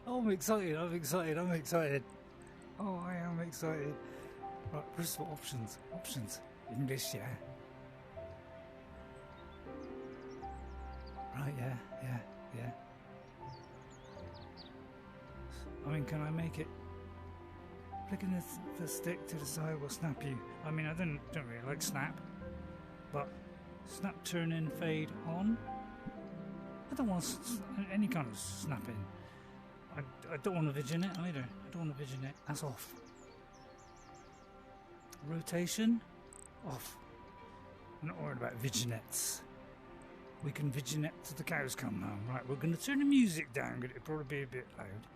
Oh, I'm excited, I'm excited, I'm excited. Oh, I am excited. Right, first of all, options. Options. English, yeah. Right, yeah. I mean, can I make it? Flicking the stick to the side will snap you. I mean, I don't really like snap, but snap, turn in, fade on. I don't want any kind of snapping. I don't want a vignette either. I don't want a vignette. That's off. Rotation, off. I'm not worried about vignettes. We can vignette till the cows come home. Right, we're going to turn the music down because it'll probably be a bit loud.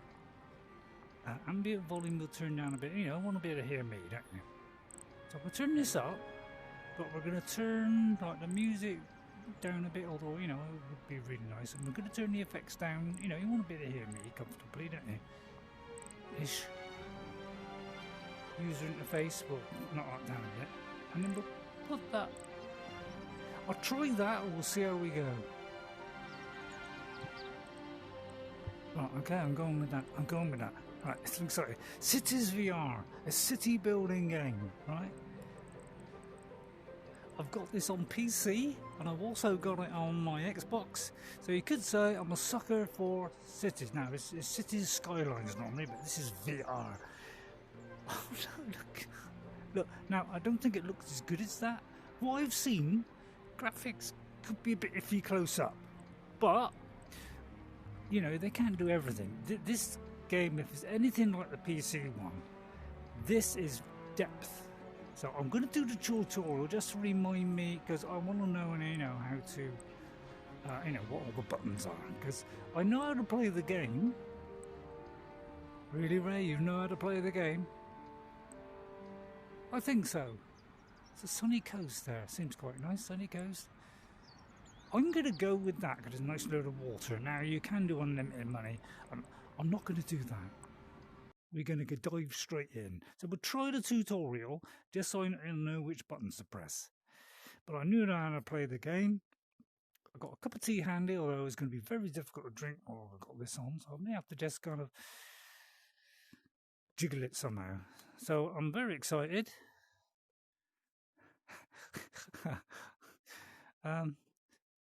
Ambient volume will turn down a bit. You know, I want to be able to hear me, don't you? So we'll turn this up, but we're going to turn like the music down a bit, although, you know, it would be really nice. And we're going to turn the effects down. You know, you want to be able to hear me comfortably, don't you? Ish. User interface, well, not like down a bit. And then we'll put that. I'll try that, and we'll see how we go. Right, okay, I'm going with that. Right, it's exciting. Cities VR, a city building game, right? I've got this on PC, and I've also got it on my Xbox. So you could say I'm a sucker for cities. Now, it's Cities Skylines normally, but this is VR. Oh, look. Now, I don't think it looks as good as that. What I've seen, graphics could be a bit iffy close up. But, you know, they can't do everything. This game, if it's anything like the PC one, this is depth. So I'm going to do the tutorial just to remind me, because I want to know, you know, how to, you know, what all the buttons are. Because I know how to play the game. Really, Ray? You know how to play the game? I think so. It's a sunny coast there. Seems quite nice, sunny coast. I'm going to go with that because there's a nice load of water. Now, you can do unlimited money. I'm not going to do that. We're going to dive straight in. So we'll try the tutorial just so I know which buttons to press. But I knew how to play the game. I've got a cup of tea handy, although it's going to be very difficult to drink while I've got this on. So I may have to just kind of jiggle it somehow. So I'm very excited.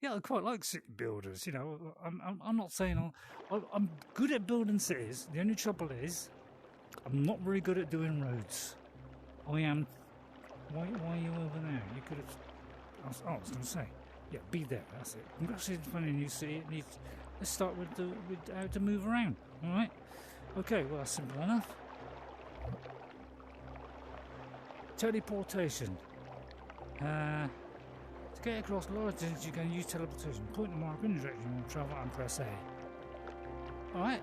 Yeah, I quite like city builders. You know, I'm not saying I'm good at building cities. The only trouble is I'm not very good at doing roads. I am. Why are you over there? You could have. I was going to say. Yeah, be there. That's it. Congratulations on a new city. Let's start with how to move around. All right. Okay. Well, that's simple enough. Teleportation. To get across large distances, you can use teleportation. Point the mark in the direction you want to travel and press A. Alright.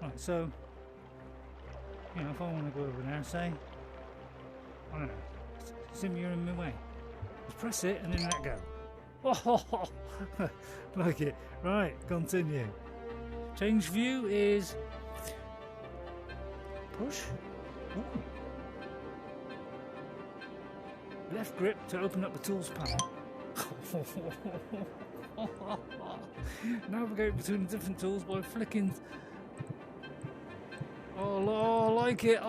Right, so, you know, if I want to go over there, say, I don't know, assume you're in my way. Just press it and then let go. Oh, like it. Right, continue. Change view is push. Ooh. Left grip to open up the tools panel. Navigate between different tools by flicking. Oh, I like it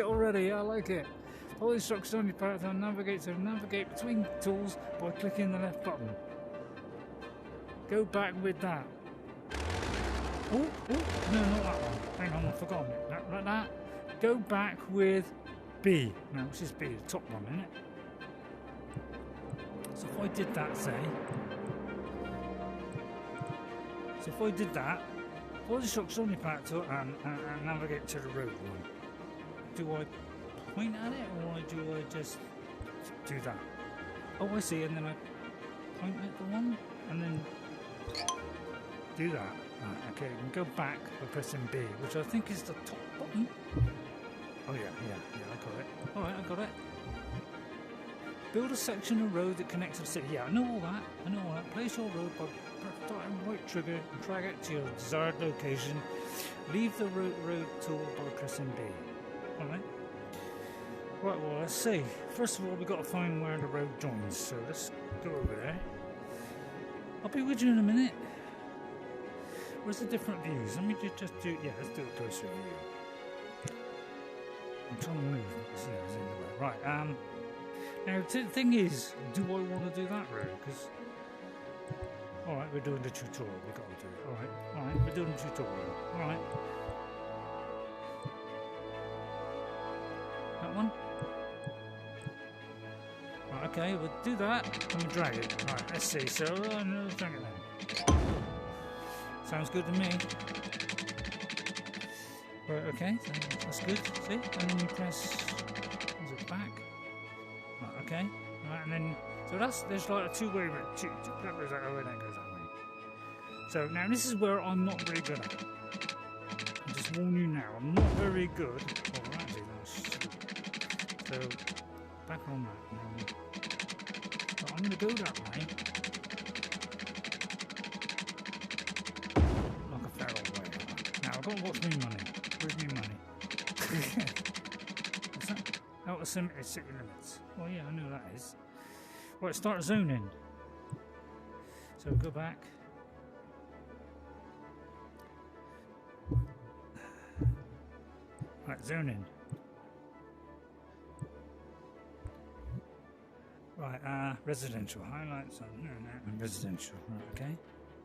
already. I like it. Follow instructions on your path and navigate between tools by clicking the left button. Go back with that. Oh, no, not that one. Hang on, I've forgotten it. Like that. Go back with B. Now, which is B, the top one, isn't it? So if I did that, say. So if I did that, follow the instructions on your path to and navigate to the road one. Do I point at it or do I just do that? Oh, I see, and then I point at the one and then do that. Right, okay, we can go back by pressing B, which I think is the top button. Oh yeah, I got it. Alright, I got it. Build a section of road that connects to the city. Yeah, I know all that. Place your road by starting right trigger and drag it to your desired location. Leave the road tool by pressing B. Alright. Right, well, let's see. First of all, we've got to find where the road joins, so let's go over there. I'll be with you in a minute. Where's the different views? Let me just do, yeah, let's do a closer view. I'm trying to move. Yeah, it's in the way. Right, now the thing is, do I want to do that road? Because, alright, we're doing the tutorial, we've got to do it. Alright, we're doing the tutorial. Alright. That one? Right, okay, we'll do that and we'll drag it. Right, let's see. So, no, drag it then. Sounds good to me. Right, okay, so that's good. See? And then you press. Is it back? Right, okay. Right, and then. So there's like a two-way route. That goes that way, that goes that way. So now this is where I'm not very good at. I'll just warn you now, I'm not very good. Oh, actually, that's. So, back on that. So I'm going to go that way. Like a feral way. Now, I've got to watch me money. Where's me money? What's that? Out of city limits. Oh, yeah, I know that is. Right, start zoning. So, go back. Right, zoning. Right, residential highlights on residential. Right, okay,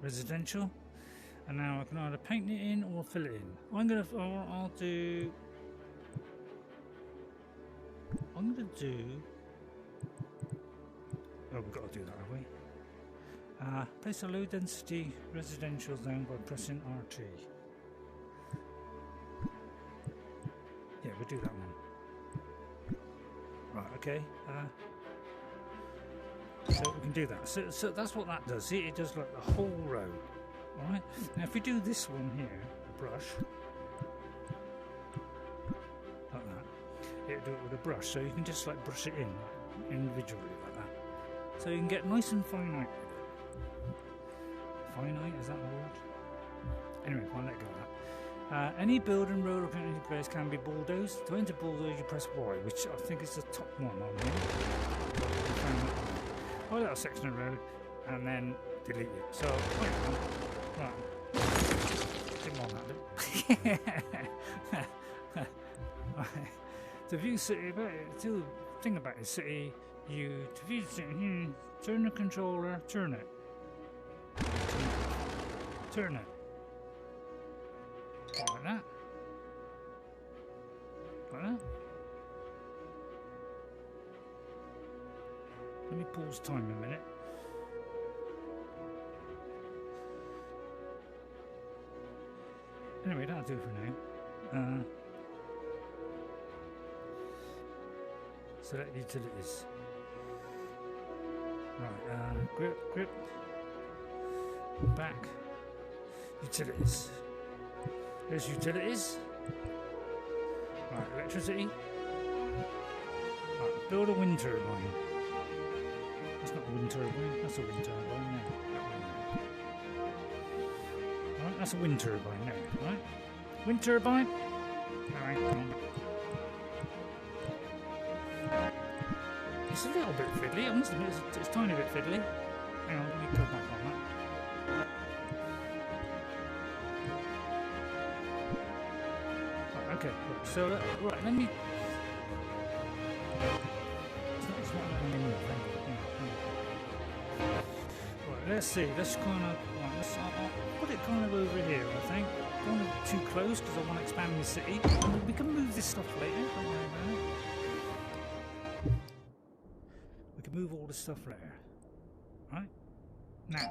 residential. And now I can either paint it in or fill it in. I'll do. Oh, we've got to do that, have we? Place a low density residential zone by pressing RT. Yeah, we'll do that one. Right, okay. So we can do that. So that's what that does. See, it does like the whole road. Alright? Now if we do this one here, the brush, like that, it'll do it with a brush. So you can just like brush it in individually like that. So you can get nice and finite. Finite, is that a word? Anyway, I'll let go of that. Any building, road or community place can be bulldozed. To enter bulldoze, you press Y, which I think is the top one on here. Oh, that section of road, and then delete it. So, wait a minute. Right. Didn't want that, right. To view city, to think about the city, to view the city, turn the controller, turn it. Turn it. Like that. Like that. Let me pause time a minute. Anyway, that'll do for now. Select utilities. Right, grip. Back. Utilities. There's utilities. Right, electricity. Right, build a wind turbine. That's not a wind turbine, that's a wind turbine there. Right, that's a wind turbine there, right? Wind turbine. Alright, come on. It's a little bit fiddly, I must admit, it's a tiny bit fiddly. Hang on, let me go back on that. Okay, so right, let me. It's not letting me move. Right, let's see. Let's kind of. Right, I'll put it kind of over here. I think. Don't want it too close because I want to expand the city. And we can move this stuff later. Don't worry about it. We can move all this stuff later. Right now.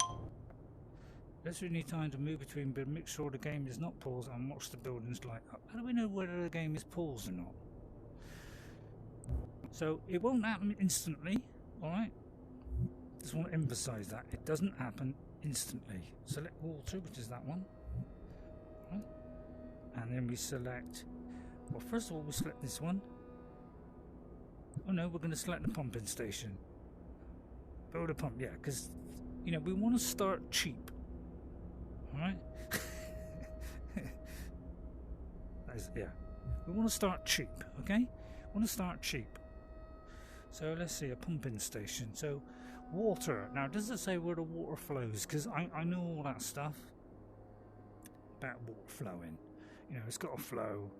Let's really need time to move between, but make sure the game is not paused and watch the buildings light up. How do we know whether the game is paused or not? So it won't happen instantly, alright? Just want to emphasize that. It doesn't happen instantly. Select water, which is that one. Right? And then we select, well, first of all, we select this one. Oh no, we're going to select the pumping station. Build a pump, yeah, because, you know, we want to start cheap. Alright? Yeah. We want to start cheap, okay? We want to start cheap. So let's see, a pumping station. So water. Now does it say where the water flows? Because I know all that stuff about water flowing. You know, it's got to flow.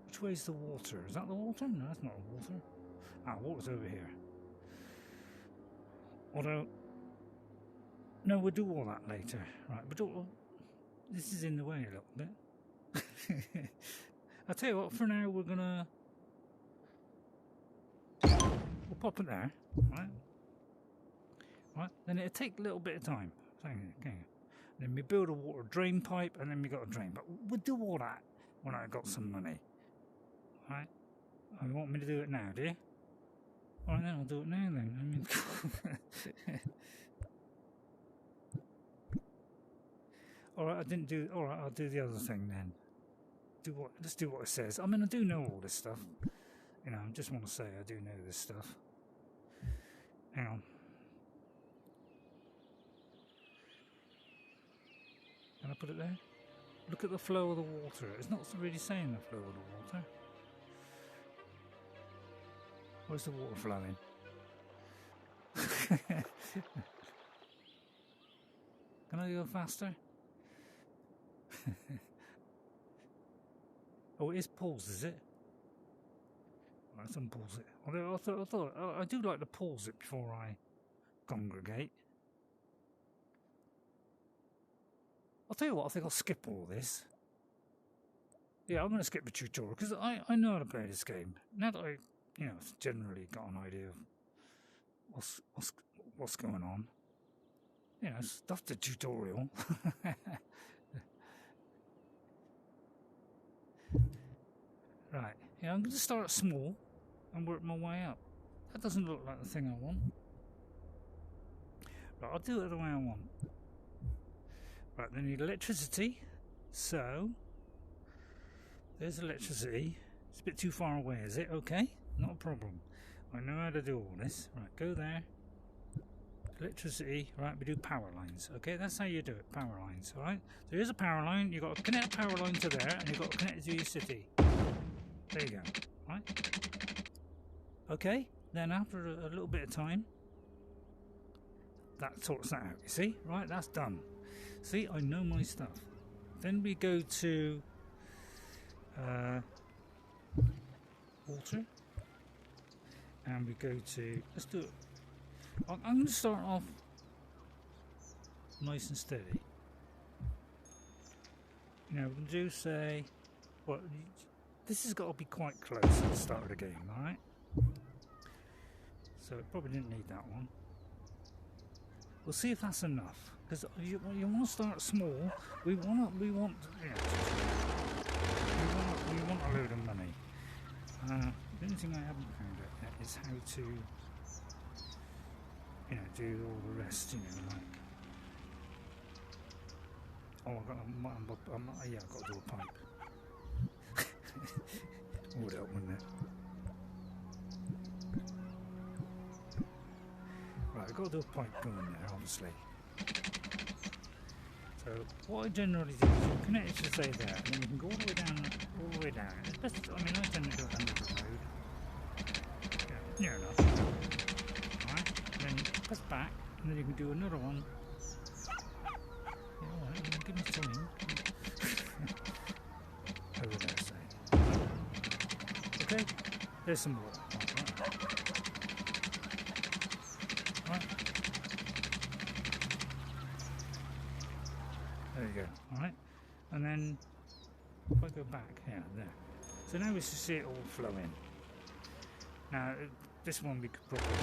Which way's the water? Is that the water? No, that's not the water. Ah, water's over here. Although, no, we'll do all that later. Right, but this is in the way a little bit. I'll tell you what, for now we're gonna... We'll pop it there, right? Right, then it'll take a little bit of time. Okay. Then we build a water drain pipe, and then we got a drain. But we'll do all that when I got some money. Right? Oh, you want me to do it now, do you? Alright then, I'll do it now then. I mean... Alright, I didn't do... Alright, I'll do the other thing then. Let's do what it says. I mean, I do know all this stuff. You know, I just want to say I do know this stuff. Hang on. Can I put it there? Look at the flow of the water. It's not really saying the flow of the water. Where's the water flowing? Can I go faster? Oh, it is pause, is it? Let's unpause it. Although I thought I do like to pause it before I congregate. I'll tell you what, I think I'll skip all this. Yeah, I'm going to skip the tutorial because I know how to play this game. Now that I, you know, generally got an idea of what's going on. You know, stuff the tutorial. Right, yeah, I'm going to start small and work my way up. That doesn't look like the thing I want. Right, I'll do it the way I want. Right, they need electricity, so there's electricity. It's a bit too far away, is it? Okay, not a problem. I know how to do all this. Right, go there. Electricity, right, we do power lines. Okay, that's how you do it, power lines, alright? So here's a power line, you've got to connect a power line to there, and you've got to connect it to your city. There you go, right? Okay, then after a little bit of time, that sorts that out, you see? Right, that's done. See, I know my stuff. Then we go to water, and we go to, let's do it. I'm going to start off nice and steady. You know, we'll do say, well, this has got to be quite close at the start of the game, alright? So it probably didn't need that one. We'll see if that's enough. Because you want to start small. We want a load of money. The only thing I haven't found out yet is how to, you know, do all the rest. You know, like, yeah, I've got to do a pipe. Would help, wouldn't it? Right, I've got to do a pipe going there, obviously. So what I generally do is you connect it to say there, and then you can go all the way down, It's best, I mean, I tend to do it under the road. Yeah, near enough. Alright, then press back, and then you can do another one. Yeah, alright, give me time. Over there, say. Okay, there's some water. Right. There you go, alright, and then if I go back, yeah, there. So now we should see it all flow in. Now, this one we could probably do.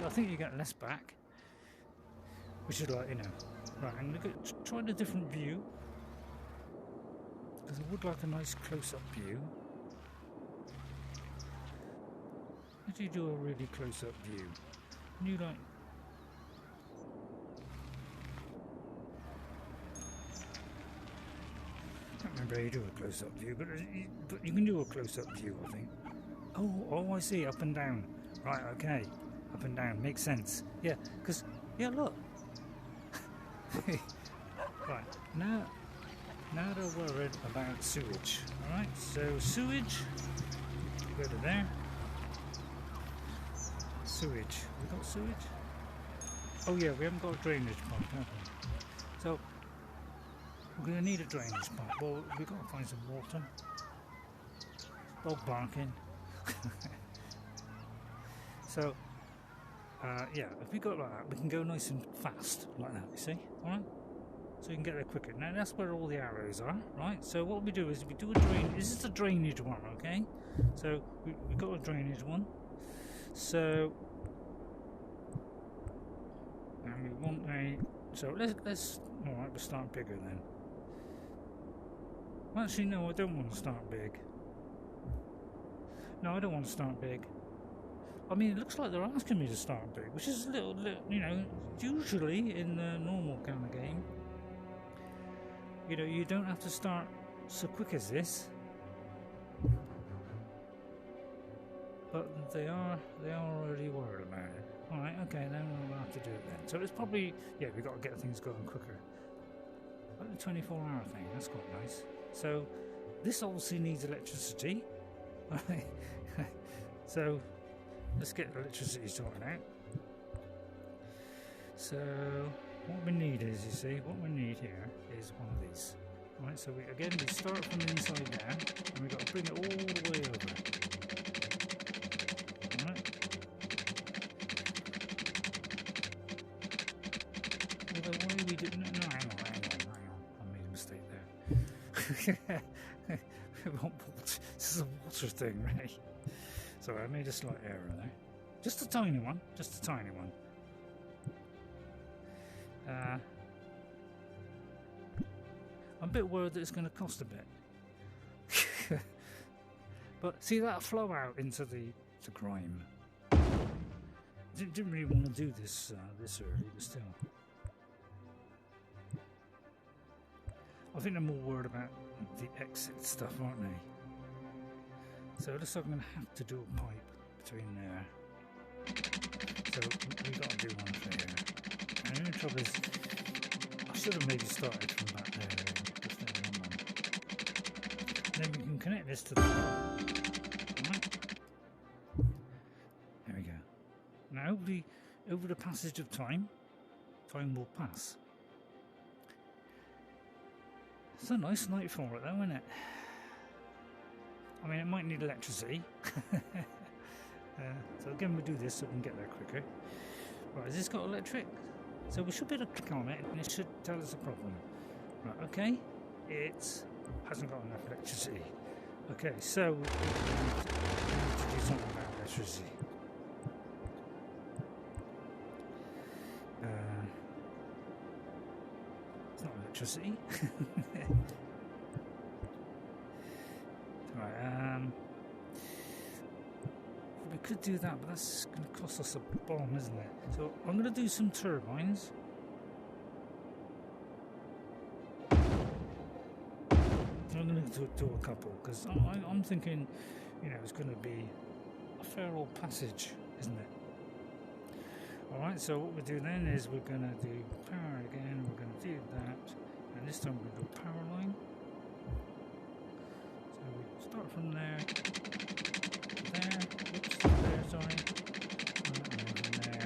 I think you get less back, which is like, you know, right, and look at, try a different view, because I would like a nice close-up view. How do you do a really close-up view? You like, I can't remember how you do a close-up view, but you can do a close-up view, I think. Oh, I see, up and down. Right, okay, up and down, makes sense. Yeah, because, yeah, look. Right, now they're worried about sewage. Alright, so sewage, go to there. Sewage. We got sewage? Oh yeah, we haven't got a drainage pipe, have we? So we're going to need a drainage pipe. Well, we've got to find some water. Dog barking. So yeah, if we go like that, we can go nice and fast like that. You see? All right. So you can get there quicker. Now that's where all the arrows are, right? So what we do is we do a drain. This is a drainage one, okay? So we got a drainage one. So and we want a. So let's. All right, we'll start bigger then. Well, actually, no, I don't want to start big. No, I don't want to start big. I mean, it looks like they're asking me to start big, which is a little, you know, usually in the normal kind of game. You know, you don't have to start so quick as this, but they are already worried about it. All right, okay, then we'll have to do it then. So it's probably, yeah, we've got to get things going quicker. Like the 24-hour thing, that's quite nice. So this obviously needs electricity. So let's get electricity sorted out. So what we need is, you see, what we need here is one of these. Right, so we start from the inside down, and we've got to bring it all the way over. Alright. Although why we didn't, no, hang on, I made a mistake there. This is a water thing, right? Sorry, I made a slight error there. Just a tiny one, just a tiny one. I'm a bit worried that it's going to cost a bit. But see that flow out into the grime. Didn't really want to do this this early, but still. I think they're more worried about the exit stuff, aren't they? So it looks like I'm going to have to do a pipe between there. So we've got to do one for here. And the only trouble is, I should have maybe started from back there. Then we can connect this to the right. There we go. Now hopefully, over the passage of time will pass. It's a nice night for it though, isn't it? I mean, it might need electricity. So again, we'll do this so we can get there quicker. Right, has this got electric? So we should be able to click on it and it should tell us a problem. Right, okay. It hasn't got enough electricity. Okay, so we need to do something about electricity. It's not electricity. Right, we could do that, but that's going to cost us a bomb, isn't it? So I'm going to do some turbines. I'm going to do a couple, because I'm thinking, you know, it's going to be a fair old passage, isn't it? Alright, so what we do then is we're going to do power again, we're going to do that, and this time we're going to do a power line. So we start from there, sorry, and then from there.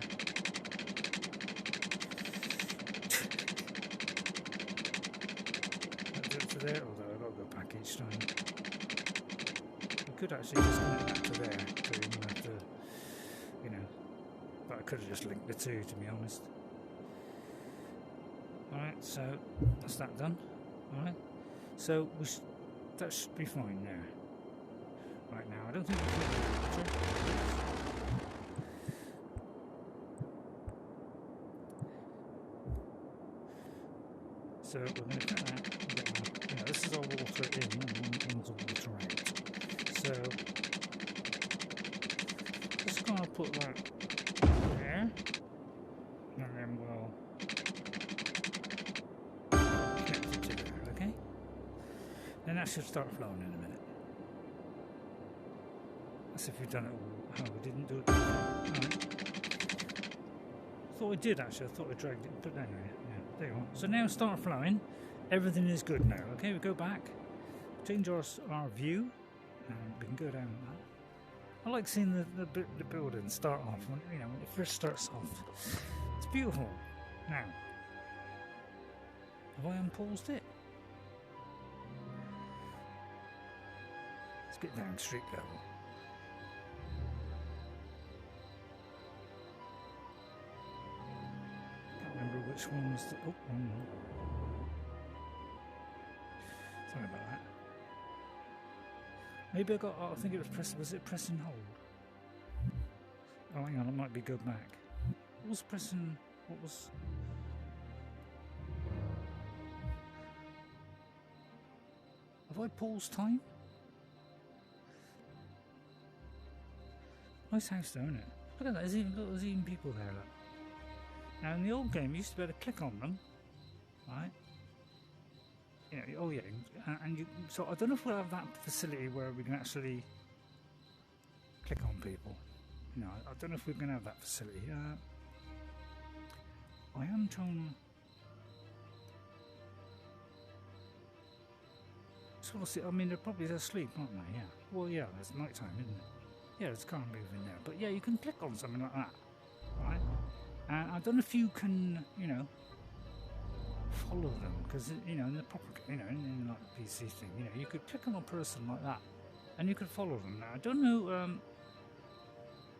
That do it to there, although I've got to go back each time. We could actually just connect that to there, so we don't have to, you know, but I could have just linked the two, to be honest. Alright, so that's that done. Alright, so that should be fine there. Right now, I don't think we can. So we're going to cut that. You know, this is our water in, and one's water out. So just going to put that there, and then we'll connect it to there. Okay. Then that should start flowing in a minute. As if we've done it all. Oh, we didn't do it. Right. Thought we did actually. I thought we dragged it, but anyway, yeah, there you are. So now start flowing. Everything is good now. Okay, we go back, change our view, and we can go down that. I like seeing the building start off when, you know, when it first starts off. It's beautiful. Now, have I unpaused it? Let's get down street level. Can't remember which one was the. Oh, no. Sorry about that. Maybe I got. Oh, I think it was press. Was it press and hold? Oh, hang on. I might be go back. What was press and? What was? Have I paused time? Nice house though, isn't it? Look at that. There's even people there. Look. Now in the old game, you used to be able to click on them, right? Yeah, oh yeah, and you, so I don't know if we'll have that facility where we can actually click on people. No, I don't know if we're going to have that facility. I am trying. So we'll see. I mean, they're probably asleep, aren't they? Yeah. Well, yeah, it's night time, isn't it? Yeah, there's a car moving there, but yeah, you can click on something like that, right? And I don't know if you can, you know, follow them, because you know in the proper, you know, in like the PC thing, you know, you could click on a person like that and you could follow them. Now I don't know,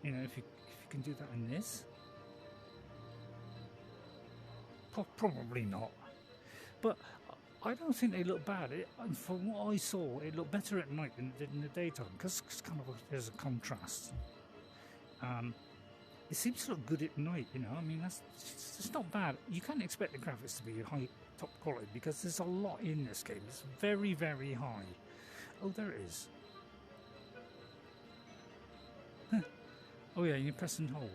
you know, if you can do that in this. Probably not, but I don't think they look bad. From what I saw, it looked better at night than it did in the daytime, because it's kind of there's a contrast. It seems to look good at night, you know. I mean, it's not bad. You can't expect the graphics to be top quality because there's a lot in this game. It's very, very high. Oh, there it is. Huh. Oh yeah, you press and hold.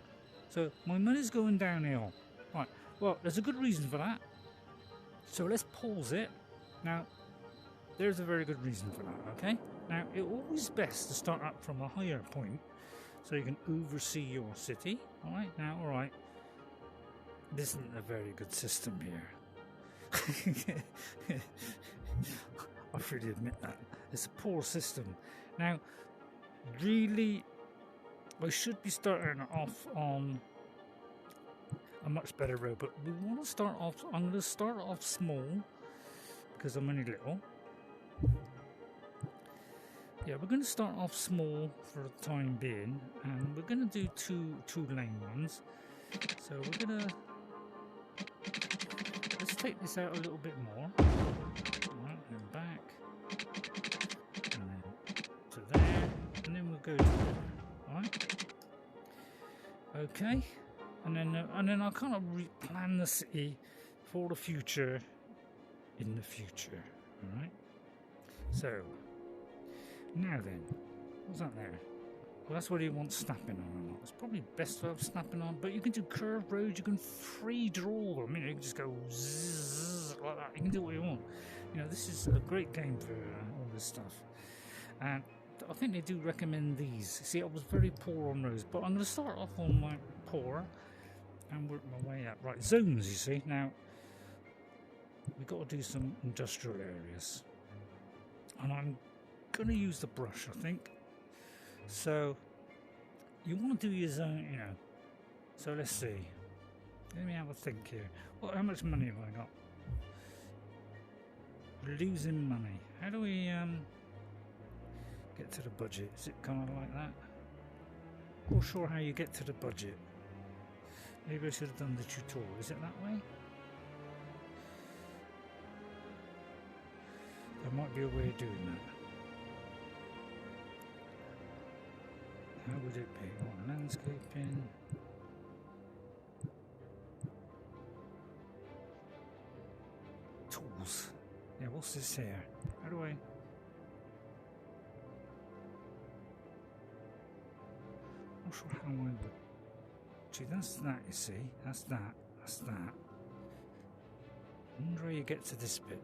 So my money's going downhill. Right. Well, there's a good reason for that. So let's pause it. Now, there's a very good reason for that. Okay. Now, it's always best to start up from a higher point, so you can oversee your city. Alright, now, alright. This isn't a very good system here. I freely admit that. It's a poor system. Now, really, I should be starting off on a much better road, but we want to start off. I'm going to start off small because I'm only little. Yeah, we're going to start off small for the time being, and we're going to do two lane ones. So we're going to let's take this out a little bit more. Right, and back, and then to there, and then we'll go to there. Right. Okay, and then I'll kind of replan the city for the future. In the future, all right. So. Now then, what's that there? Well, that's what he wants snapping on or not. It's probably best to have snapping on, but you can do curved roads, you can free draw them, you know, you can just go zzz, like that, you can do what you want. You know, this is a great game for all this stuff. And I think they do recommend these. See, I was very poor on those, but I'm going to start off on my poor and work my way up. Right, zones, you see. Now, we've got to do some industrial areas. And I'm going to use the brush, I think. So you want to do your zone, you know. So let's see. Let me have a think here. Well, how much money have I got? Losing money. How do we get to the budget? Is it kind of like that? Not sure how you get to the budget. Maybe I should have done the tutorial. Is it that way? There might be a way of doing that. How would it be? Oh, landscaping. Tools. Yeah, what's this here? How do I... Not sure how I would... Gee, that's that, you see. That's that. That's that. I wonder how you get to this bit.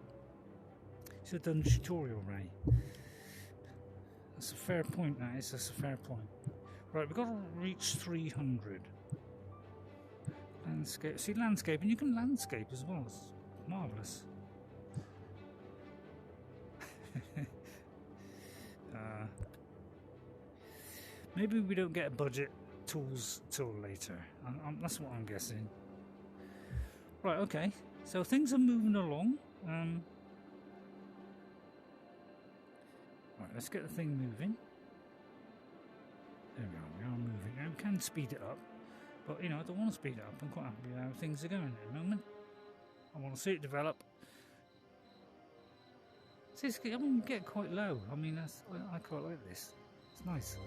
You should have done the tutorial, Ray. That's a fair point, that is. That's a fair point. Right, we've got to reach 300. Landscape. See, landscape, and you can landscape as well. It's marvellous. Maybe we don't get budget tools till later. That's what I'm guessing. Right, okay. So things are moving along. Right, let's get the thing moving. There we are moving. Now we can speed it up. But, you know, I don't want to speed it up. I'm quite happy with how things are going at the moment. I want to see it develop. See, it's get quite low. I mean, I quite like this. It's nice.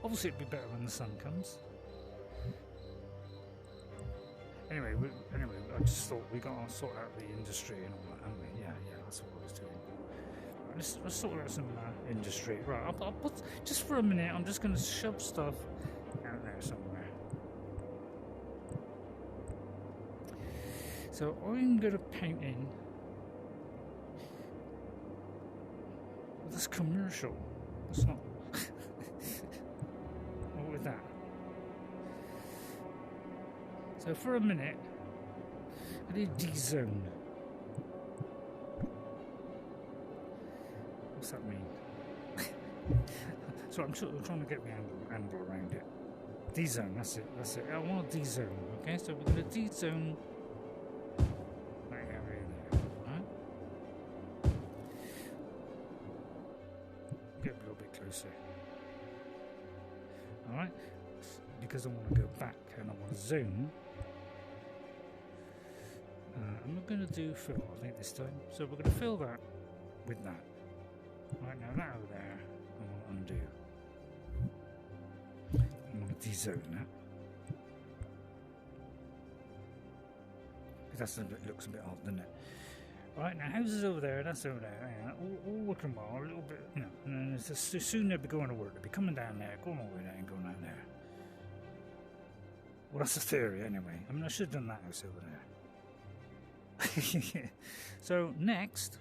Obviously, it'd be better when the sun comes. Anyway, I just thought we got to sort out the industry and all that, haven't we? Yeah, that's what I was doing. Right, let's sort out some industry. Right, I'll put, just for a minute, I'm just going to shove stuff out there somewhere. So I'm going to paint in this commercial. It's not. What with that? So for a minute, I did D-zone. What's that mean? So I'm trying to get the angle around it. D-zone, that's it. I want to D-zone, okay? So we're going to D-zone that area there, right? Get a little bit closer. Alright? Because I want to go back and I want to zoom. I'm not going to do fill, I think, this time. So we're going to fill that with that. Right, now that over there, I want to undo. I want to de-zone that. Because that looks a bit odd, doesn't it? Right, now houses over there, that's over there. Yeah, all working well, a little bit, you know. And then soon they'll be going to work. They'll be coming down there, going all the way down and going out there. Well, that's the theory, anyway. I mean, I should have done that house over there. So next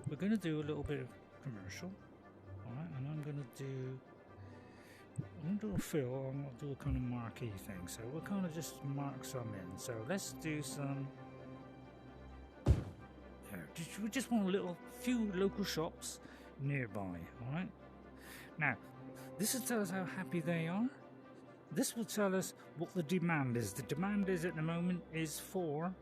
we're going to do a little bit of commercial, alright, and I'm going to do a fill. I'm going to do a kind of marquee thing, so we'll kind of just mark some in. So let's do some there. We just want a few local shops nearby. Alright, now this will tell us how happy they are. This will tell us what the demand is. The demand is at the moment is for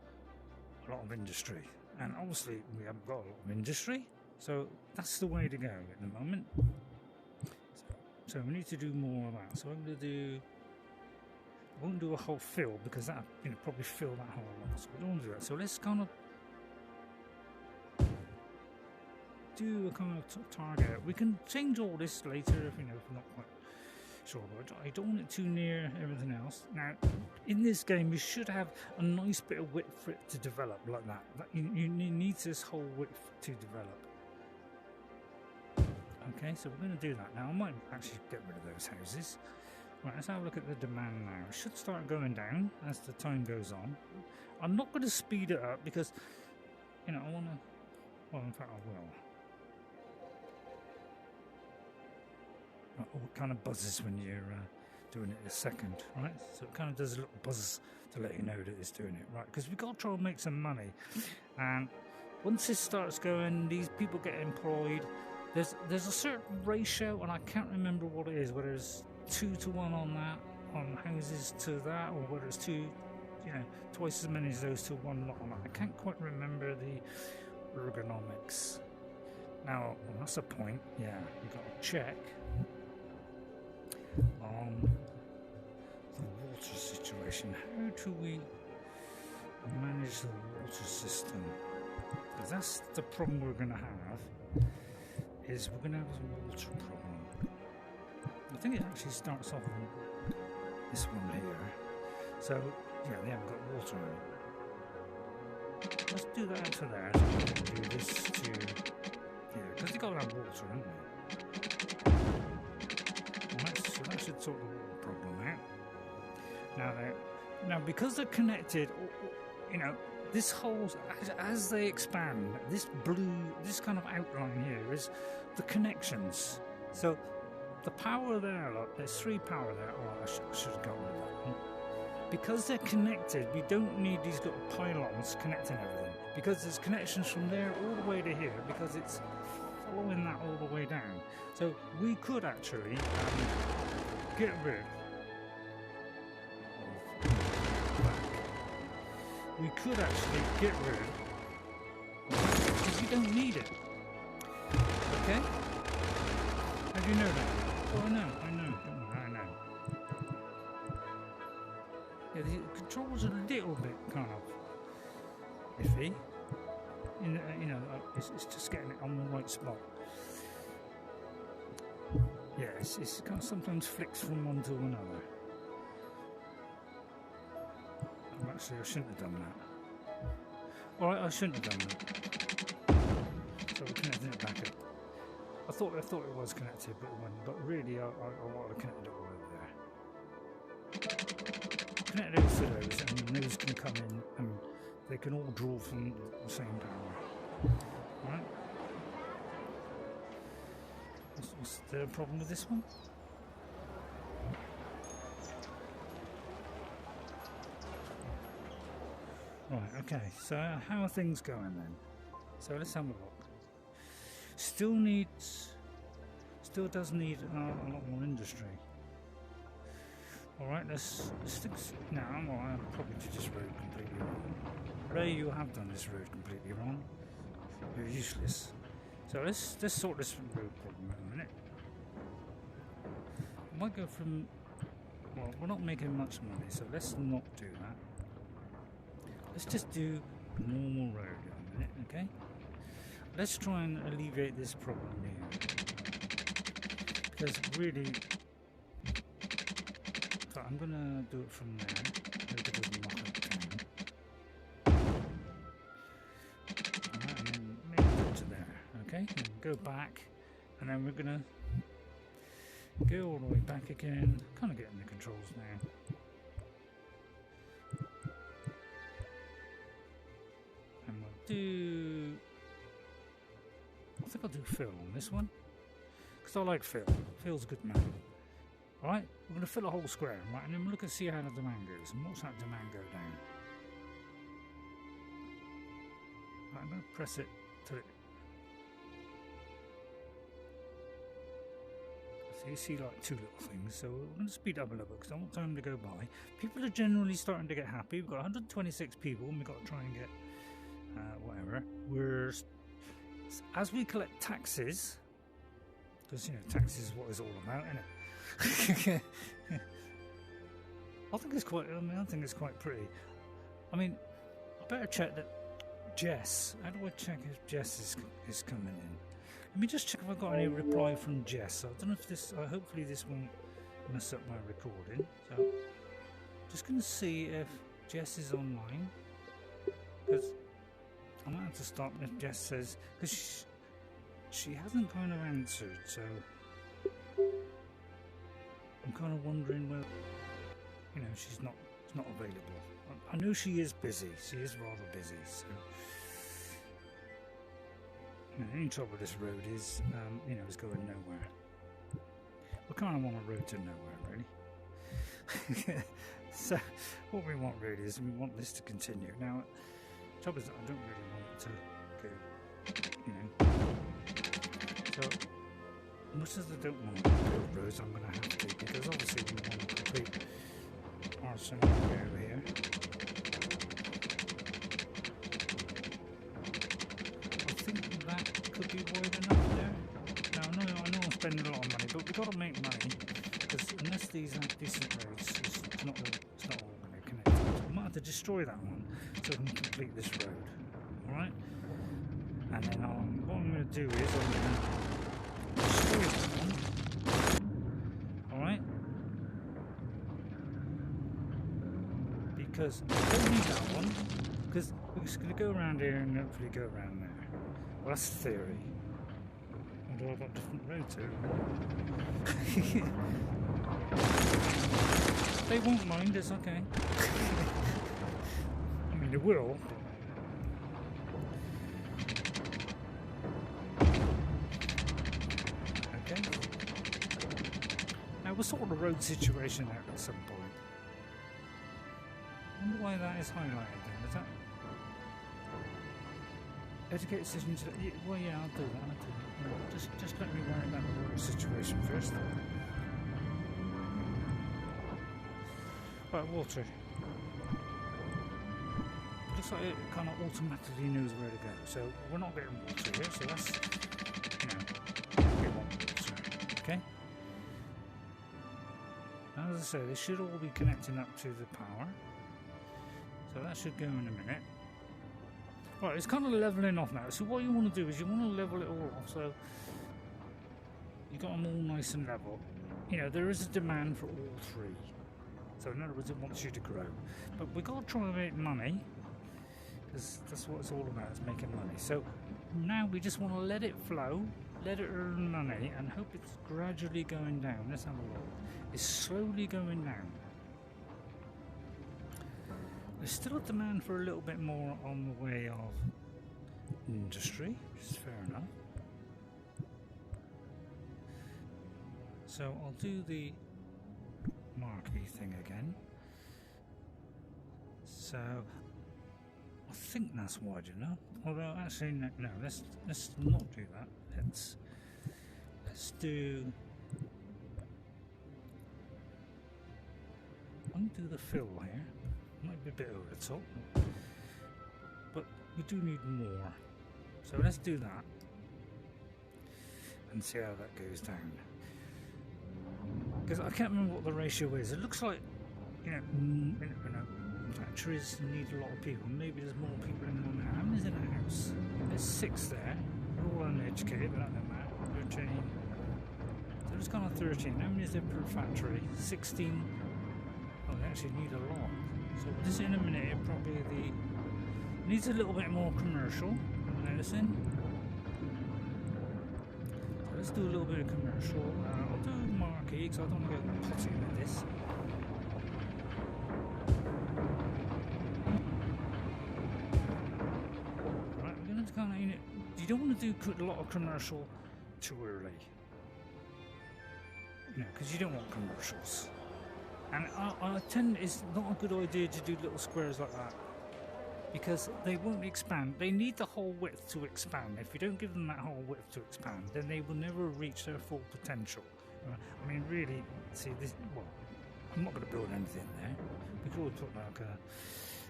a lot of industry, and obviously we haven't got a lot of industry, so that's the way to go at the moment. So we need to do more of that. So I'm going to do, I won't do a whole fill because that, you know, probably fill that whole lot, so we don't want to do that. So let's kind of do a kind of target. We can change all this later if, you know, if we're not quite sure, but I don't want it too near everything else. Now, in this game, you should have a nice bit of width for it to develop like that. You need this whole width to develop. Okay, so we're going to do that. Now, I might actually get rid of those houses. Right, let's have a look at the demand now. It should start going down as the time goes on. I'm not going to speed it up because, you know, I want to, well, in fact, I will. Oh, it kind of buzzes when you're doing it a second, right? So it kind of does a little buzz to let you know that it's doing it, right? Because we've got to try and make some money. And once this starts going, these people get employed. There's a certain ratio, and I can't remember what it is, whether it's 2 to 1 on that, on houses to that, or whether it's twice as many as those to 1 lot on that. I can't quite remember the ergonomics. Now, well, that's a point. Yeah, you've got to check on the water situation. How do we manage the water system? Because that's the problem we're going to have, is we're going to have a water problem. I think it actually starts off on this one here. So, yeah, they haven't got water in it. Let's do that to there. Do this to here, because they've got to have water, haven't they? So that should sort the water problem out. Now because they're connected, you know, this whole, as they expand, this kind of outline here is the connections. So the power there, look, there's 3 power there. Oh, I should have gone with that one. Because they're connected, we don't need these little pylons connecting everything. Because there's connections from there all the way to here, because it's following that all the way down. So we could actually get rid of back. We could actually get rid of that because you don't need it. Okay? How do you know that? Oh, I know, don't worry, I know. Yeah, the controls are a little bit kind of iffy. You know, it's just getting it on the right spot. Yeah, it's kind of sometimes flicks from one to another. Actually, I shouldn't have done that. Alright, I shouldn't have done that. So we're connecting it back up. I thought it was connected, but it wasn't. But really, I want to connect it all over there. Connect those to those, and those can come in, and they can all draw from the same power. Right? What's the problem with this one? Right, okay, so how are things going then? So let's have a look. Still does need a lot more industry. Alright, let's stick. No, I'm alright, I'll probably do this road completely wrong. Ray, you have done this road completely wrong. You're useless. So let's sort this road problem in a minute. I might go from. Well, we're not making much money, so let's not do that. Let's just do a normal road in a minute, okay? Let's try and alleviate this problem here. Because really, so I'm gonna do it from there. Hope it doesn't knock it down. Alright, and then maybe go to there, okay? And go back, and then we're gonna go all the way back again. Kind of getting the controls now. I think I'll do Phil on this one because I like Phil. Phil's a good man. Alright, we're going to fill a whole square, right? And then we'll look and see how the demand goes. And watch that demand go down. Right, I'm going to press it till it. So you see like two little things. So we're going to speed up a little bit because I want time to go by. People are generally starting to get happy. We've got 126 people and we've got to try and get whatever. As we collect taxes, because you know taxes is what it's all about, isn't it? I think it's quite. I think it's quite pretty. I mean, I better check that Jess. How do I check if Jess is coming in? Let me just check if I got any reply from Jess. I don't know if this. Hopefully this won't mess up my recording. So, just going to see if Jess is online because. I might have to stop if Jess says, because she hasn't kind of answered, so I'm kind of wondering whether, you know, she's not available. I know she is busy. She is rather busy. So, you know, the only trouble with this road is, you know, it's going nowhere. We kind of want a road to nowhere, really. So, what we want really is we want this to continue. Now, the trouble is that I don't really want it to go, you know. So, much as I don't want to build roads, I'm going to have to, because obviously we want to complete our scenario here. I think that could be wide enough there. Now, I know I'm spending a lot of money, but we've got to make money, because unless these have decent roads, it's not all going to connect. So I might have to destroy that one so I can complete this road. Alright? And then what I'm going to do is I'm going to destroy that one. Alright? Because I don't need that one, because we're just going to go around here and hopefully go around there. Well, that's the theory. Although I've got different roads here. They won't mind, it's okay. I mean, they will. Okay. Now we'll sort the road situation out at some point. I wonder why that is highlighted then. Is that? Educate decisions. Well, yeah, I'll do that. Just let me worry about the water situation first. Right, water. Looks like it kind of automatically knows where to go. So we're not getting water here. So that's, we want water. Okay. Now, as I say, they should all be connecting up to the power. So that should go in a minute. Right, it's kind of levelling off now. So what you want to do is you want to level it all off. So you got them all nice and level. You know, there is a demand for all three. So in other words, it wants you to grow. But we've got to try and make money. Because that's what it's all about, is making money. So now we just want to let it flow, let it earn money, and hope it's gradually going down. Let's have a look. It's slowly going down. There's still a demand for a little bit more on the way of industry, which is fair enough. So I'll do the marquee thing again. So I think that's wide enough. Although actually no, let's not do that. Let's do. I'm gonna do the fill here. Might be a bit over the top, but we do need more. So let's do that and see how that goes down. Because I can't remember what the ratio is. It looks like, you know, factories need a lot of people. Maybe there's more people in one house. How many is in a house? There's 6 there. They're all uneducated, but that doesn't matter. 13. So it's gone on 13. How many is there per factory? 16. Oh, they actually need a lot. So this in a minute, it probably needs a little bit more commercial medicine. So let's do a little bit of commercial. I'll do marquee because I don't want to go potty with this. Right, we're going to kind of, you don't want to do a lot of commercial too early. You know, because you don't want commercials. And I tend, it's not a good idea to do little squares like that because they won't expand. They need the whole width to expand. If you don't give them that whole width to expand, then they will never reach their full potential. I mean, really, see this. Well, I'm not going to build anything there. We could always put like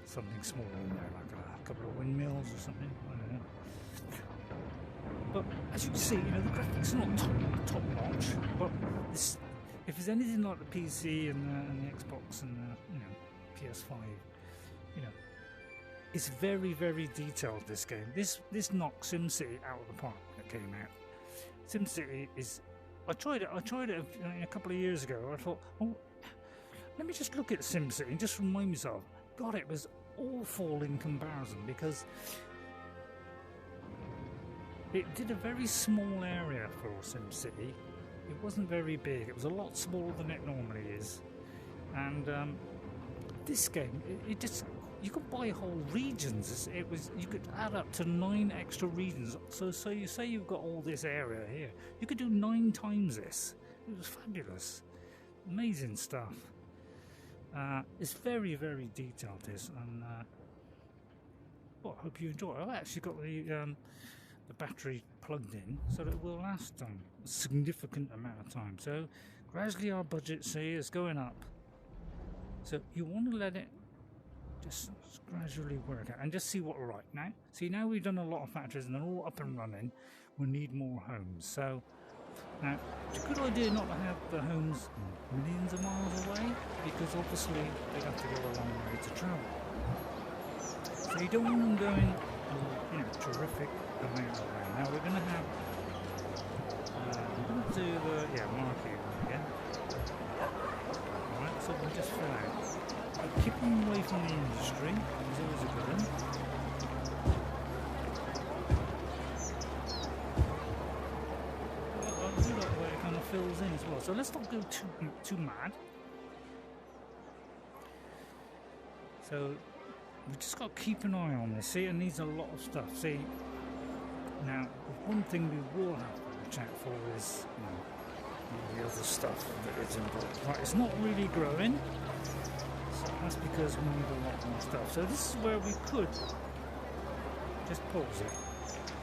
something smaller in there, like a couple of windmills or something. I don't know. But as you can see, the graphics are not top notch, but this. If it's anything like the PC and the Xbox and the PS5, it's very, very detailed. This game, this knocked SimCity out of the park when it came out. SimCity is. I tried it a couple of years ago. I thought, oh, let me just look at SimCity and just remind myself. God, it was awful in comparison because it did a very small area for SimCity. It wasn't very big. It was a lot smaller than it normally is. And this game, it just, you could buy whole regions. You could add up to 9 extra regions. So you say you've got all this area here. You could do 9 times this. It was fabulous, amazing stuff. It's very, very detailed. This, and well, I hope you enjoy it. I've actually got the battery plugged in so that it will last a significant amount of time. So gradually our budget, see, is going up. So you want to let it just gradually work out and just see what we're like now. See, now we've done a lot of factories and they're all up and running. We need more homes. So now it's a good idea not to have the homes millions of miles away because obviously they have to go a long way to travel. So you don't want them going terrific amount of way. Now we're going to have I'm going to do the marquee one again. Alright, so we'll just fill out. Keep them away from the industry, is always a good one. I do like the way it kind of fills in as well. So let's not go too mad. So we just got to keep an eye on this. See, it needs a lot of stuff. See, now one thing we will have to watch out for is the other stuff that is involved. Right, it's not really growing. So that's because we need a lot more stuff. So this is where we could just pause it.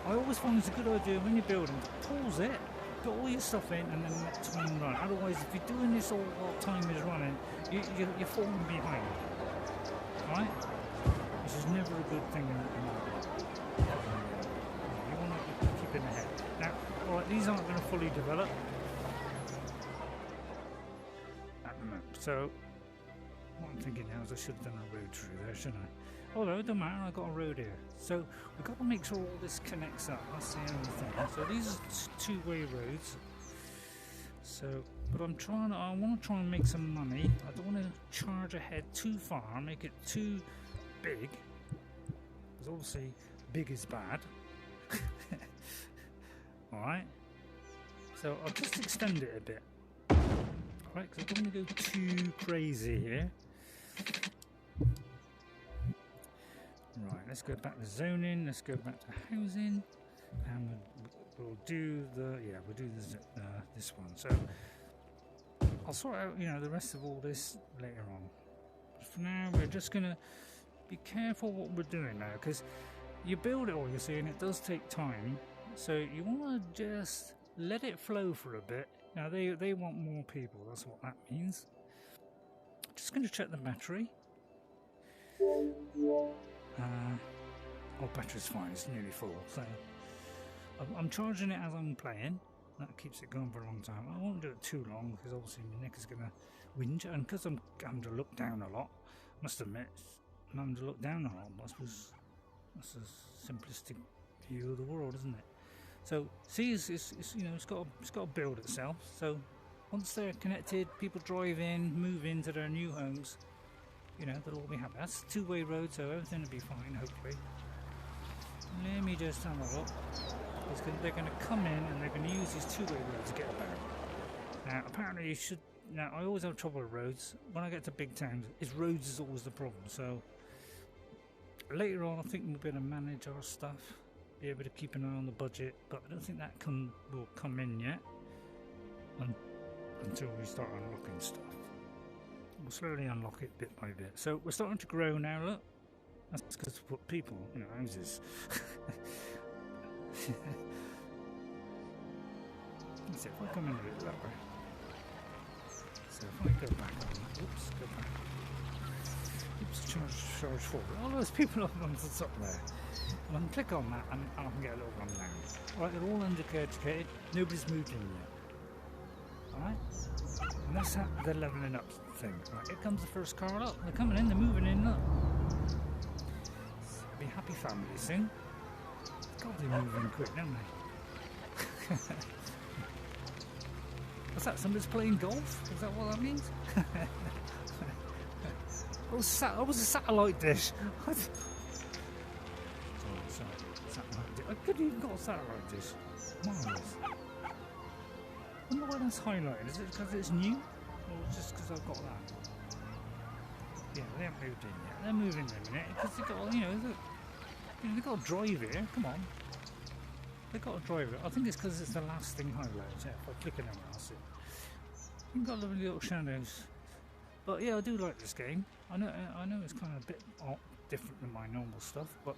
I always find it's a good idea when you're building to pause it, put all your stuff in, and then let time run. Otherwise, if you're doing this all while time is running, you're falling behind. Right? Which is never a good thing in life. You want to keep in ahead. Now, alright, these aren't going to fully develop at the moment. So, what I'm thinking now is I should have done a road through there, shouldn't I? Although, it doesn't matter, I've got a road here. So, we've got to make sure all this connects up. That's the only thing. So, these are two-way roads. So, but I want to try and make some money. I don't want to charge ahead too far, make it too big. Because obviously, big is bad. Alright. So, I'll just extend it a bit. Alright, because I don't want to go too crazy here. Right, let's go back to zoning, let's go back to housing, and we'll do this one. So I'll sort out, the rest of all this later on. But for now, we're just gonna be careful what we're doing now, because you build it all, you see, and it does take time. So you want to just let it flow for a bit. Now they want more people. That's what that means. Just going to check the battery. Battery's fine, it's nearly full, so I'm charging it as I'm playing. That keeps it going for a long time. I won't do it too long because obviously my neck is going to whinge, and because I'm having to look down a lot, I must admit I'm having to look down a lot, but I suppose that's a simplistic view of the world, isn't it? So see, it's got to build itself. So once they're connected, people drive in, move into their new homes, they'll all be happy. That's a two-way road, so everything will be fine, hopefully. Let me just have a look. They're going to come in and they're going to use these two-way roads to get about. Now, apparently you should... Now, I always have trouble with roads. When I get to big towns, roads is always the problem. So, later on, I think we'll be able to manage our stuff, be able to keep an eye on the budget, but I don't think that will come in yet until we start unlocking stuff. We'll slowly unlock it bit by bit. So we're starting to grow now, look. That's because we put people in our houses. Let's see if I come in a bit lower. So if I go back on that, oops, go back. Oops, charge forward. All those people up on the top there. And I can click on that and I can get a little run down. Alright, they're all undereducated. Nobody's moved in yet. Alright? And that's how they're levelling up thing. Right, here comes the first car up. They're coming in, they're moving in, look. Be happy families soon. God, they're moving quick, don't they? What's that? Somebody's playing golf? Is that what that means? It was a satellite dish. Sorry, satellite dish. I couldn't even got a satellite dish. Marvellous. I wonder why that's highlighted. Is it because it's new? Or just because I've got that? Yeah, they haven't moved in yet. They're moving in a minute because they've got, they've got a drive here. Come on. They've got a drive here. I think it's because it's the last thing highlighted. Yeah, if I click on them, I'll see. You've got lovely little shadows. But yeah, I do like this game. I know it's kind of a bit different than my normal stuff, but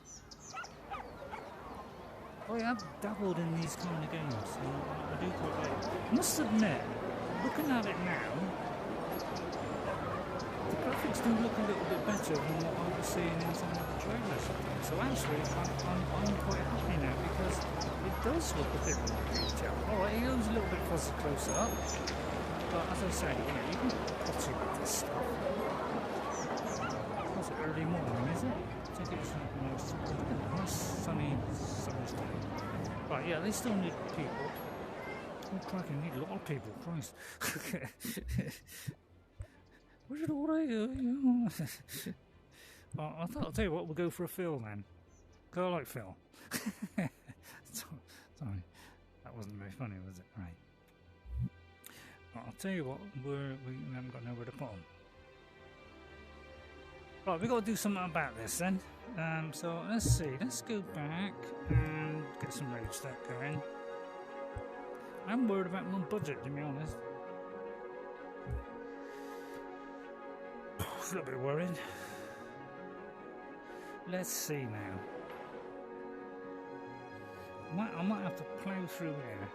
I have dabbled in these kind of games, and I do quite like it. I must admit, looking at it now, the graphics do look a little bit better than what I was seeing in some of the trailers. So actually, I'm quite happy now because it does look a bit more detailed. Alright, it goes a little bit fuzzy closer up, but as I say, you can potty with this stuff. It's early morning, is it? I think it's nice sunny summer's day. Right, yeah, they still need people. Oh, crikey, they need a lot of people, Christ. Where did all they... Well, I'll tell you what, we'll go for a Phil then. Because I like Phil. Sorry, that wasn't very funny, was it? Right. Well, I'll tell you what, we haven't got nowhere to put them. Right, we've got to do something about this then. So let's see, let's go back and get some road stuff going. I'm worried about my budget, to be honest. A little bit worried. Let's see now. I might have to plough through here.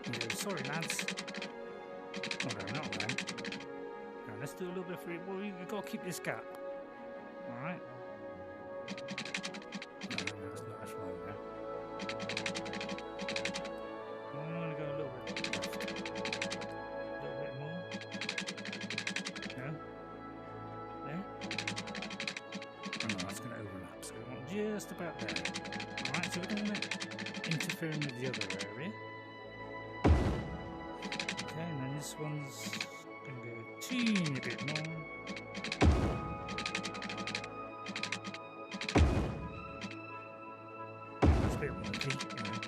And go, sorry lads. Oh no, not then. No, let's do a little bit free. Well, you've got to keep this gap. Alright. No, that's wrong there. I'm going to go a little bit left. A little bit more. No. There. Oh no, that's going to overlap. So we want just about there. Alright, so we don't want it interfering with the other area. Okay, and then this one's going to go a teeny bit more. That's a bit wonky, you know.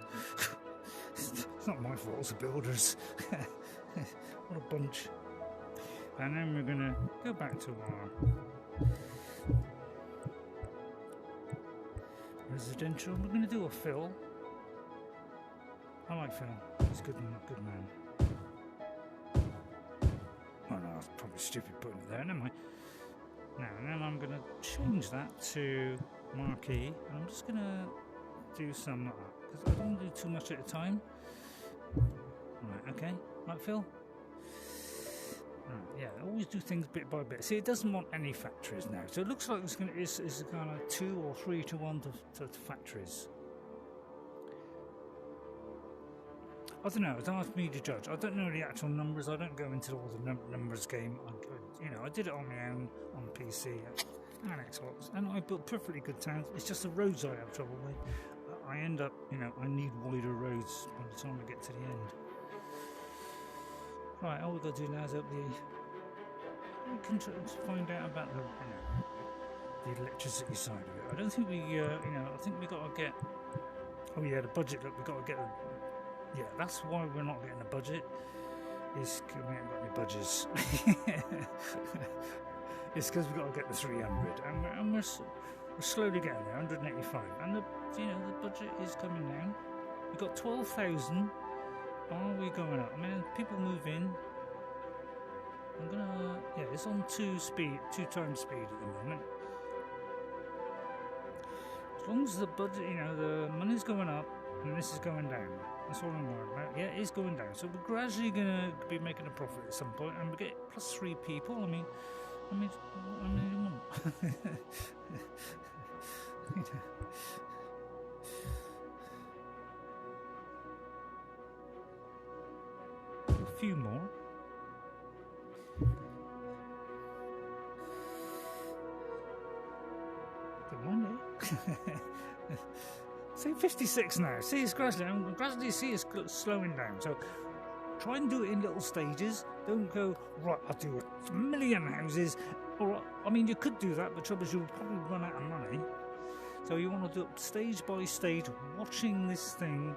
It's not my fault, it's the builders. What a bunch. And then we're going to go back to our residential. We're going to do a fill. I like Phil. He's a good man. Oh no, that's probably stupid putting it there, never mind. Now, and then I'm going to change that to marquee, and I'm just going to do some like that, because I don't want to do too much at a time. Right, okay. Right, Phil? Right, yeah, I always do things bit by bit. See, it doesn't want any factories now, so it looks like it's kind of 2 or 3 to 1 to factories. I don't know, it's hard for me to judge. I don't know the actual numbers, I don't go into all the numbers game. I did it on my own, on PC and Xbox, and I built perfectly good towns. It's just the roads I have trouble with. I end up, I need wider roads by the time I get to the end. Right, all we've got to do now is open we can find out about the electricity side of it. I don't think we, I think we got to get, oh yeah, the budget, look, we got to get yeah, that's why we're not getting a budget. Is we haven't got any budgets. It's because we've got to get the 300, and we're slowly getting there. 185, and the budget is coming down. We've got 12,000. Are we going up? I mean, people move in. I'm gonna, it's on 2 times speed at the moment. As long as the budget, the money's going up and this is going down. That's all I'm worried about. Yeah, it is going down. So we're gradually going to be making a profit at some point, and we get plus 3 people. I mean, you want? A few more. Good morning. Say 56 now. See, it's gradually see it's slowing down. So try and do it in little stages. Don't go, right, I'll do 1 million houses. Or, I mean, you could do that, but trouble is you'll probably run out of money. So you want to do it stage by stage, watching this thing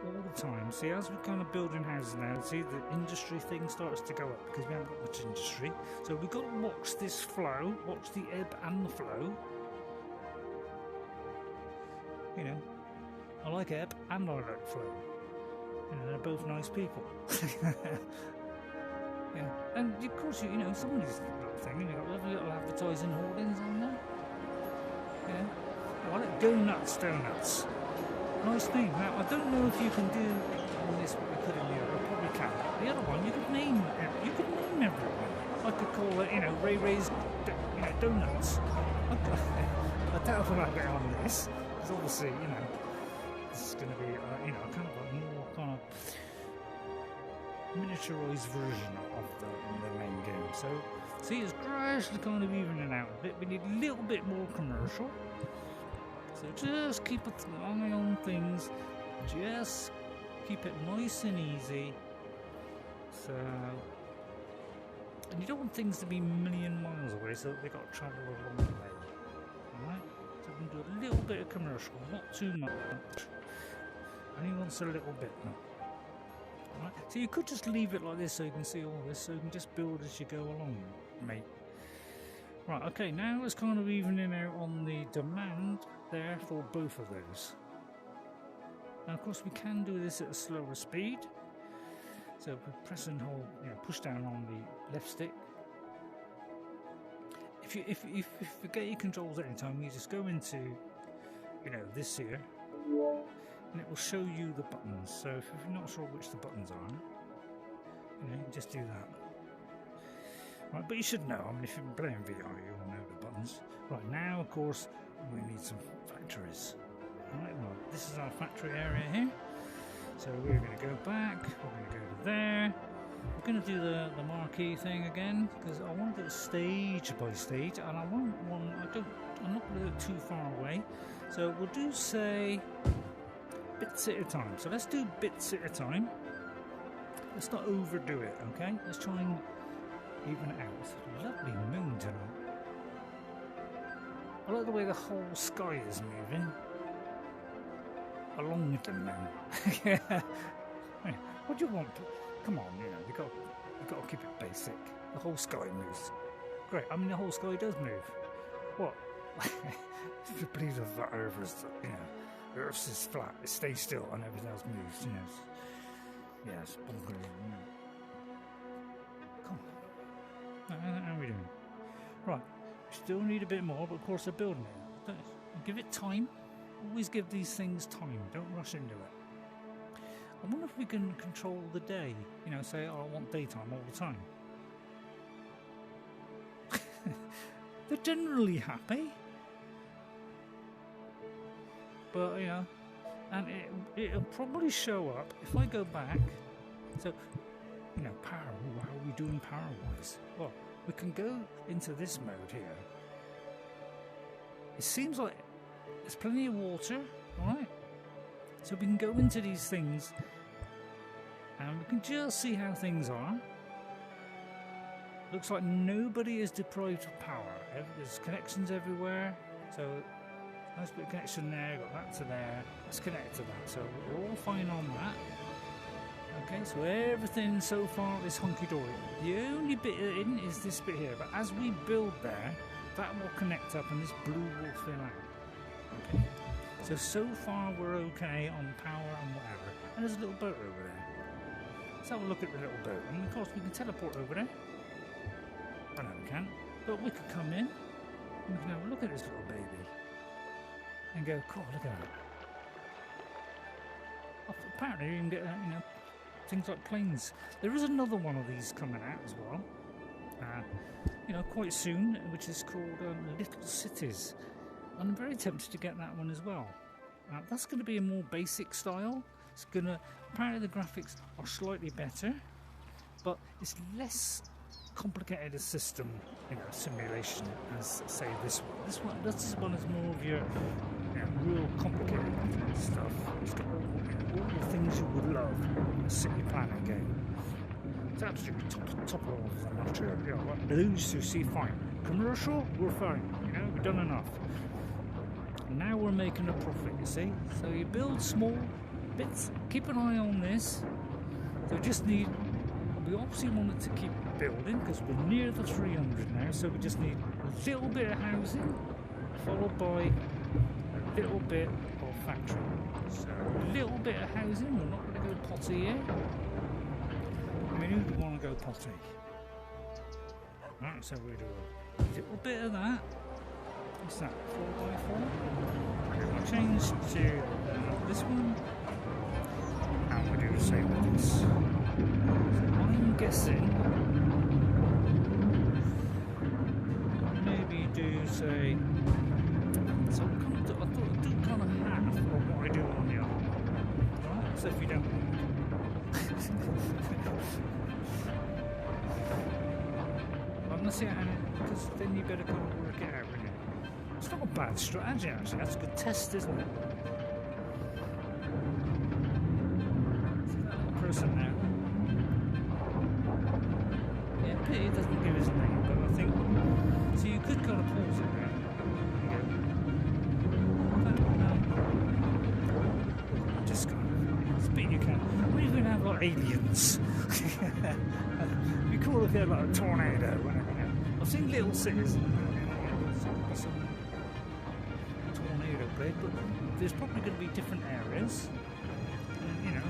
all the time. See, as we're kind of building houses now, see, the industry thing starts to go up because we haven't got much industry. So we've got to watch this flow, watch the ebb and the flow. I like ebb and I like flow. They're both nice people. Yeah, and of course, somebody's little thing, you've got lovely little advertising hoardings on there. I like Go Nuts Donuts. Nice name. Now, I don't know if you can do on this what we put in the other. I probably can. The other one, you could name everyone. I could call it, RayRay's, Donuts. I doubt if I'll get on this. Because obviously, this is going to be, kind of a more kind of miniaturized version of the main game. So, see, it's gradually kind of evening out a bit. We need a little bit more commercial. So just keep an eye on things. Just keep it nice and easy. So, and you don't want things to be a million miles away, so they've got to travel a long way. Alright? So we can do a little bit of commercial, not too much. Only wants a little bit now. Alright? So you could just leave it like this so you can see all this, so you can just build as you go along, mate. Right, okay, now it's kind of evening out on the demand there for both of those. Now, of course, we can do this at a slower speed. So if we press and hold, push down on the left stick. If you forget your controls at any time, you just go into, this here. and it will show you the buttons. So if you're not sure which the buttons are, you know, just do that. Right, but you should know. I mean, if you've been playing VR, you all know the buttons. Right, now, of course, we need some factories. Right, well, this is our factory area here. So we're going to go back. We're going to go to there. We're going to do the marquee thing again because I want to do it stage by stage, and I want one. I'm not going to go too far away. So we'll do, say, bits at a time. So let's do bits at a time. Let's not overdo it, okay? Let's try and even it out. It's a lovely moon tonight. I like the way the whole sky is moving along with the moon. Yeah. What do you want? Come on, you know, you've got to keep it basic. The whole sky moves. Great. I mean, the whole sky does move. What? If you believe the flat Earth is, you know, the Earth is flat, it stays still, and everything else moves. Yes. Yes. Come on. How are we doing? Right. We still need a bit more, but of course they're building it. Give it time. Always give these things time. Don't rush into it. I wonder if we can control the day. You know, say, oh, I want daytime all the time. They're generally happy. But, you know, and it'll probably show up if I go back. So, you know, power. Ooh, how are we doing power-wise? Well, we can go into this mode here. It seems like there's plenty of water, alright? So we can go into these things and we can just see how things are. Looks like nobody is deprived of power. There's connections everywhere. So nice bit of connection there, got that to there. Let's connect to that. So we're all fine on that. Okay, so everything so far is hunky-dory. The only bit in is this bit here, but as we build there, that will connect up and this blue will fill out. Okay, so far we're okay on power and whatever. And there's a little boat over there. Let's have a look at the little boat. And of course we can teleport over there. I know we can't, but we could come in and we can have a look at this little baby and go, cool, look at that. Apparently you can get, you know, things like planes. There is another one of these coming out as well, you know, quite soon, which is called Little Cities. I'm very tempted to get that one as well. That's going to be a more basic style. It's going to, apparently the graphics are slightly better, but it's less complicated a system, you know, simulation as, say, this one. This one is more of your, you know, real complicated stuff. It's got all the things you would love in a city planning game. It's absolutely top of the notcher. You know, like those who see fine. Commercial, we're fine. You know, we've done enough. Now we're making a profit, you see. So you build small bits. Keep an eye on this. So just need. We obviously wanted to keep building because we're near the 300 now. So we just need a little bit of housing, followed by a little bit of factory. So a little bit of housing. We're not going to go potty here. I mean, who would want to go potty? Right, so we do a little bit of that. What's that? 4x4? We'll change to this one. And we do the same with this. So I'm guessing maybe do say. So I thought I'd do kind of half of what I do on the other. Right? So if you don't. Let's see, because then you better kind of work it out, wouldn't you? It's not a bad strategy, actually. That's a good test, isn't it? See that little person now? Yeah, pity it doesn't give his name, but I think. So you could kind of pause it there. Just kind of speed you can. What are you going to have like aliens? We call it there like a tornado, whatever. I've seen Little Cities. Some tornado played, but there's probably going to be different areas. And, you know,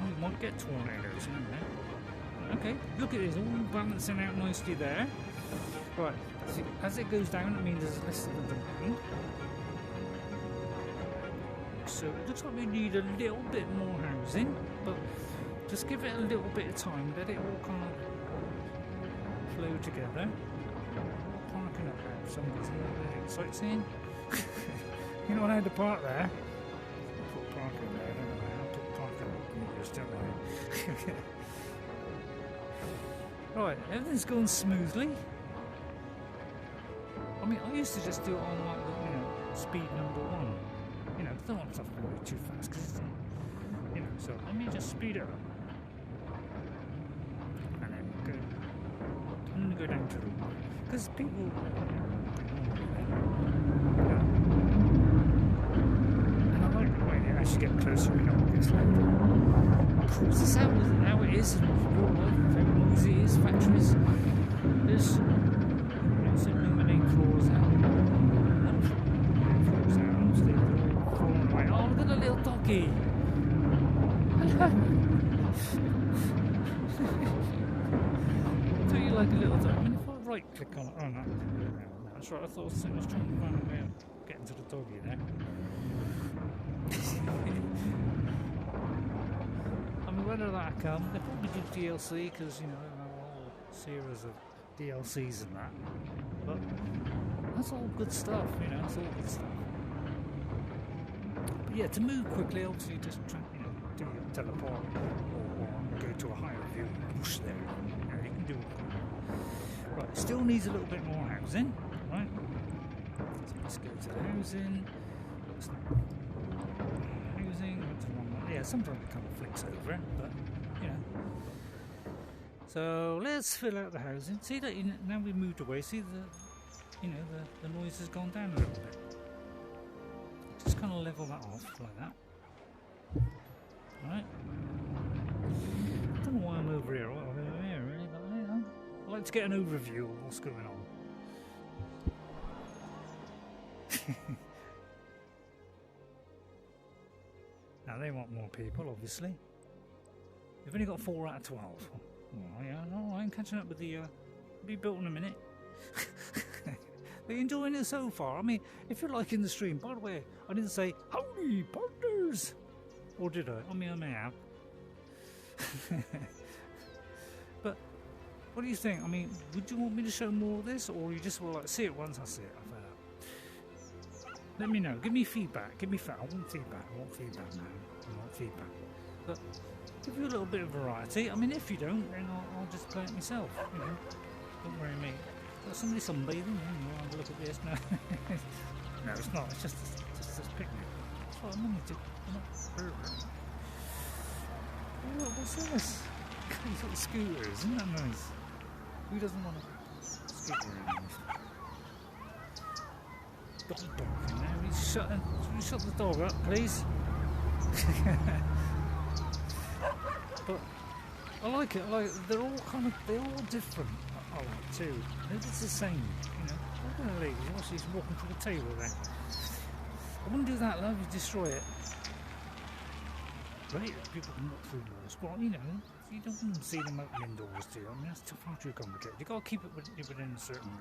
you might get tornadoes in there. Okay, look at this, all balancing out nicely there. Right, see, as it goes down, it means there's less of the demand. So it looks like we need a little bit more housing, but just give it a little bit of time, let it all kind of flow together. Parking up there, somebody's sightseeing. You know, I had to park there. I'll put parking there, don't I? I'll put parking meters, don't I? Right, everything's going smoothly. I mean, I used to just do it on like the, speed number 1. You know, I don't want stuff to go too fast because, so let me just speed it up. And then go. I'm going to go down to the one. Because people. And I like the way they actually get closer, it gets louder. This is how it is in real life, very noisy it is, factories. There's so many floors out. Floors out, obviously, they're falling away. Oh, look at the little doggy! Hello! Do you like a little dog? I mean, if I right click on it, oh no, that's right, I thought I was trying to find a way of getting to the doggy there. I mean, whether that come, they probably do DLC because, a whole series of DLCs and that. But that's all good stuff, it's all good stuff. But yeah, to move quickly, obviously just try, do your teleport or go to a higher view and push there. You can do it. Right, still needs a little bit more housing, right? So let's go to the housing. Yeah, sometimes it kind of flicks over, but So let's fill out the housing. See that now we moved away. See the noise has gone down a little bit. Just kind of level that off like that. Right. I don't know why I'm over here. Over here, really, but I like to get an overview of what's going on. Now they want more people, obviously. They've only got 4 out of 12. Oh yeah, no, I'm catching up with the. Be built in a minute. Are you enjoying it so far? I mean, if you're liking the stream, by the way, I didn't say howdy partners, or did I? I mean, I may have. But what do you think? I mean, would you want me to show more of this, or you just will like see it once I see it? I've had it. Let me know. Give me feedback. Give me I want feedback. I want feedback now. I want feedback. But give you a little bit of variety. I mean, if you don't, then I'll just play it myself. Don't worry me. Got somebody sunbathing. I'll have a look at this. No, no, it's not. It's just this picnic. That's what I'm going to do. I'm not burgering. Oh, what's this? These little scooters. Isn't that nice? Who doesn't want a scooter anymore? Dog barking now. He's shutting. Should we shut the dog up, please? But I like it. They're all different. I like too. It's the same, Look at the lady. She's walking to the table there. I wouldn't do that, love. You destroy it. Great. People can walk through walls. Well, you don't see them opening doors, do you? I mean, that's far too complicated. You've got to keep it within a certain,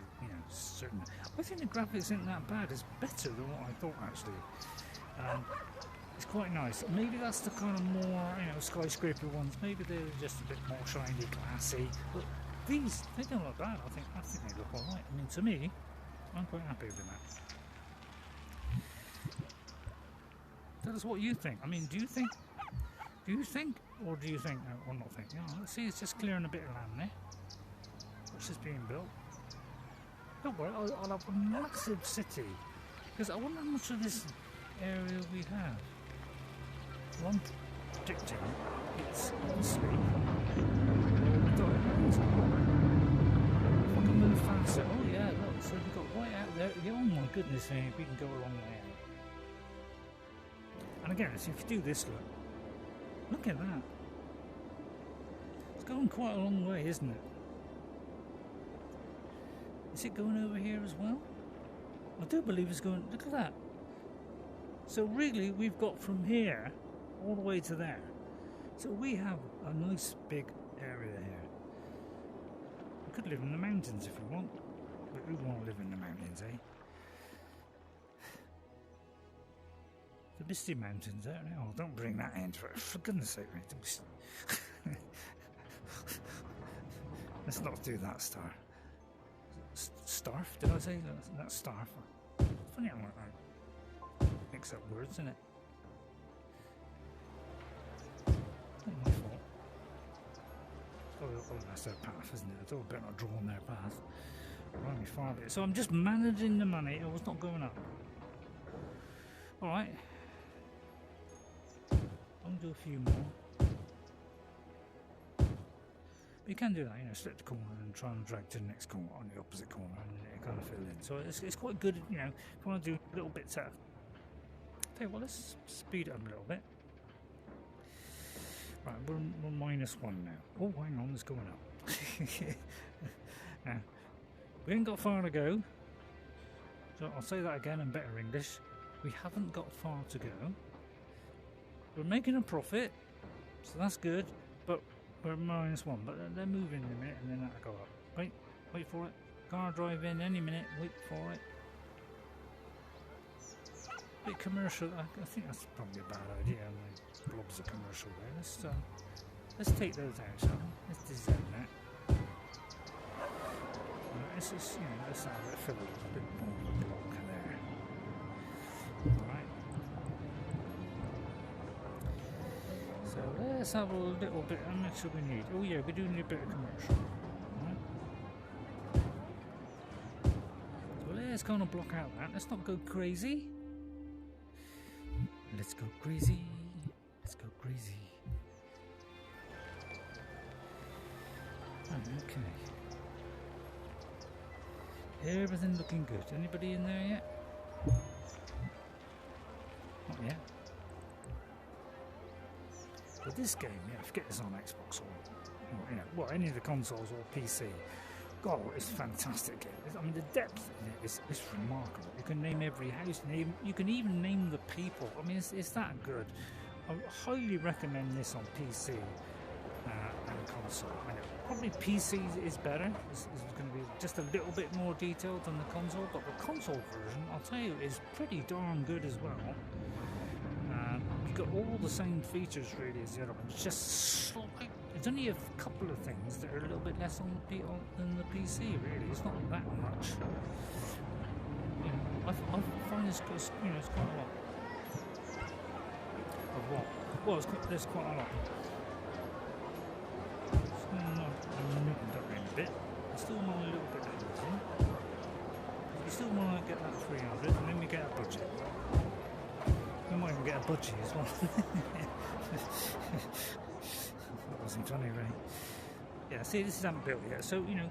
certain. I think the graphics isn't that bad. It's better than what I thought, actually. It's quite nice. Maybe that's the kind of more, skyscraper ones. Maybe they're just a bit more shiny, classy. But these, they don't look bad. I think they look alright. I mean, to me, I'm quite happy with that. Tell us what you think. I mean, do you think, or do you think, or not think? Let's see, it's just clearing a bit of land there, which is being built. Don't worry, I'll have a massive city, because I wonder how much of this area we have. Well, I'm predicting it's obviously if I can move faster. Oh yeah, look, so we've got right out there. Oh my goodness, we can go a long way out. And again, so if you do this, look at that. It's going quite a long way, isn't it? Is it going over here as well? I do believe it's going. Look at that. So really, we've got from here all the way to there. So we have a nice big area here. We could live in the mountains if we want, but who want to live in the mountains, eh? The Misty Mountains there. Oh, don't bring that into it. For goodness sake, mate. Let's not do that, Star. Starf? Did I say that? That's Starf. Funny how I mix up words, isn't it? Not my fault. Oh, that's their path, isn't it? I thought I'd better not draw on their path. Right, me far bit. So I'm just managing the money. I was not going up. Alright. I'll do a few more. But you can do that, you know, select the corner and try and drag to the next corner on the opposite corner and it kind of fill in. So it's quite good, you know, if you want to do little bits out. Tell you what, let's speed it up a little bit. Right, we're -1 now. Oh, hang on, it's going up. Now, we ain't got far to go. So I'll say that again in better English. We haven't got far to go. We're making a profit, so that's good, but we're -1. But they're moving in a minute and then that'll go up. Wait for it. Car drive in any minute, wait for it. Bit commercial, I think that's probably a bad idea. My blobs are commercial there. Let's take those out, shall we? Let's design that. Let's just, you know, let's have it fill a bit more of a block there. Alright. So let's have a little bit, how much do we need? Oh yeah, we do need a bit of commercial. Alright. So let's kind of block out that. Let's not go crazy. Let's go crazy. Let's go crazy. Okay. Everything looking good. Anybody in there yet? Not yet. But this game, yeah, forget it's on Xbox or you know, well, any of the consoles or PC. God, it's a fantastic game. I mean, the depth in it is remarkable. You can name every house, you can even name the people. I mean, it's that good. I highly recommend this on PC and console. I know, probably PC is better. It's going to be just a little bit more detailed than the console, but the console version, I'll tell you, is pretty darn good as well. You've got all the same features really as the other one. It's just slight. There's only a couple of things that are a little bit less than the PC, really. It's not that much. You know, I find this, you know, it's quite a lot. Of what? Well, there's quite a lot. A bit. I still want a little bit of everything. We still want to get that 300, and then we get a budget. We might even get a budget as well. That wasn't funny, right? Yeah, see, this is haven't built yet, so, you know,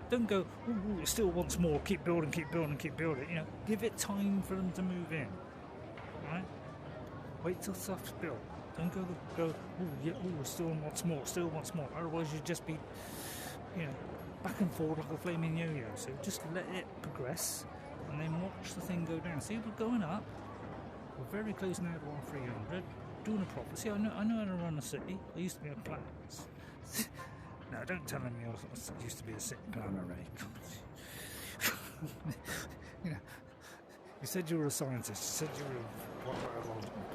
don't go, ooh, it still wants more, keep building, keep building, keep building. You know, give it time for them to move in. Alright? Wait till stuff's built. Don't go, ooh, yeah, ooh, still wants more, still wants more. Otherwise, you'd just be, you know, back and forth like a flaming yo-yo. So just let it progress, and then watch the thing go down. See, we're going up. We're very close now to our 300. Doing a profit. See, I know how to run a city. I used to be a planner. No, don't tell me I used to be a city planner, Ray. You know, you said you were a scientist. You said you were a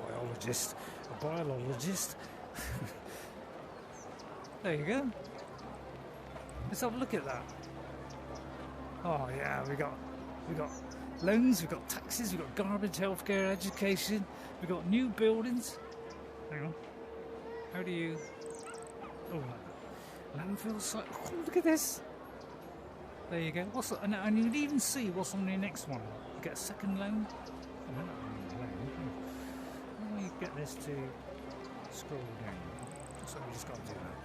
biologist. A biologist. There you go. Let's have a look at that. Oh yeah, we got loans, we've got taxes, we've got garbage, healthcare, education, we've got new buildings. Hang on. How do you... Oh, Landfill Site. Oh, look at this. There you go. And you can even see what's on the next one. You get a second loan. Oh, no, how do you get this to scroll down? So we just got to do that.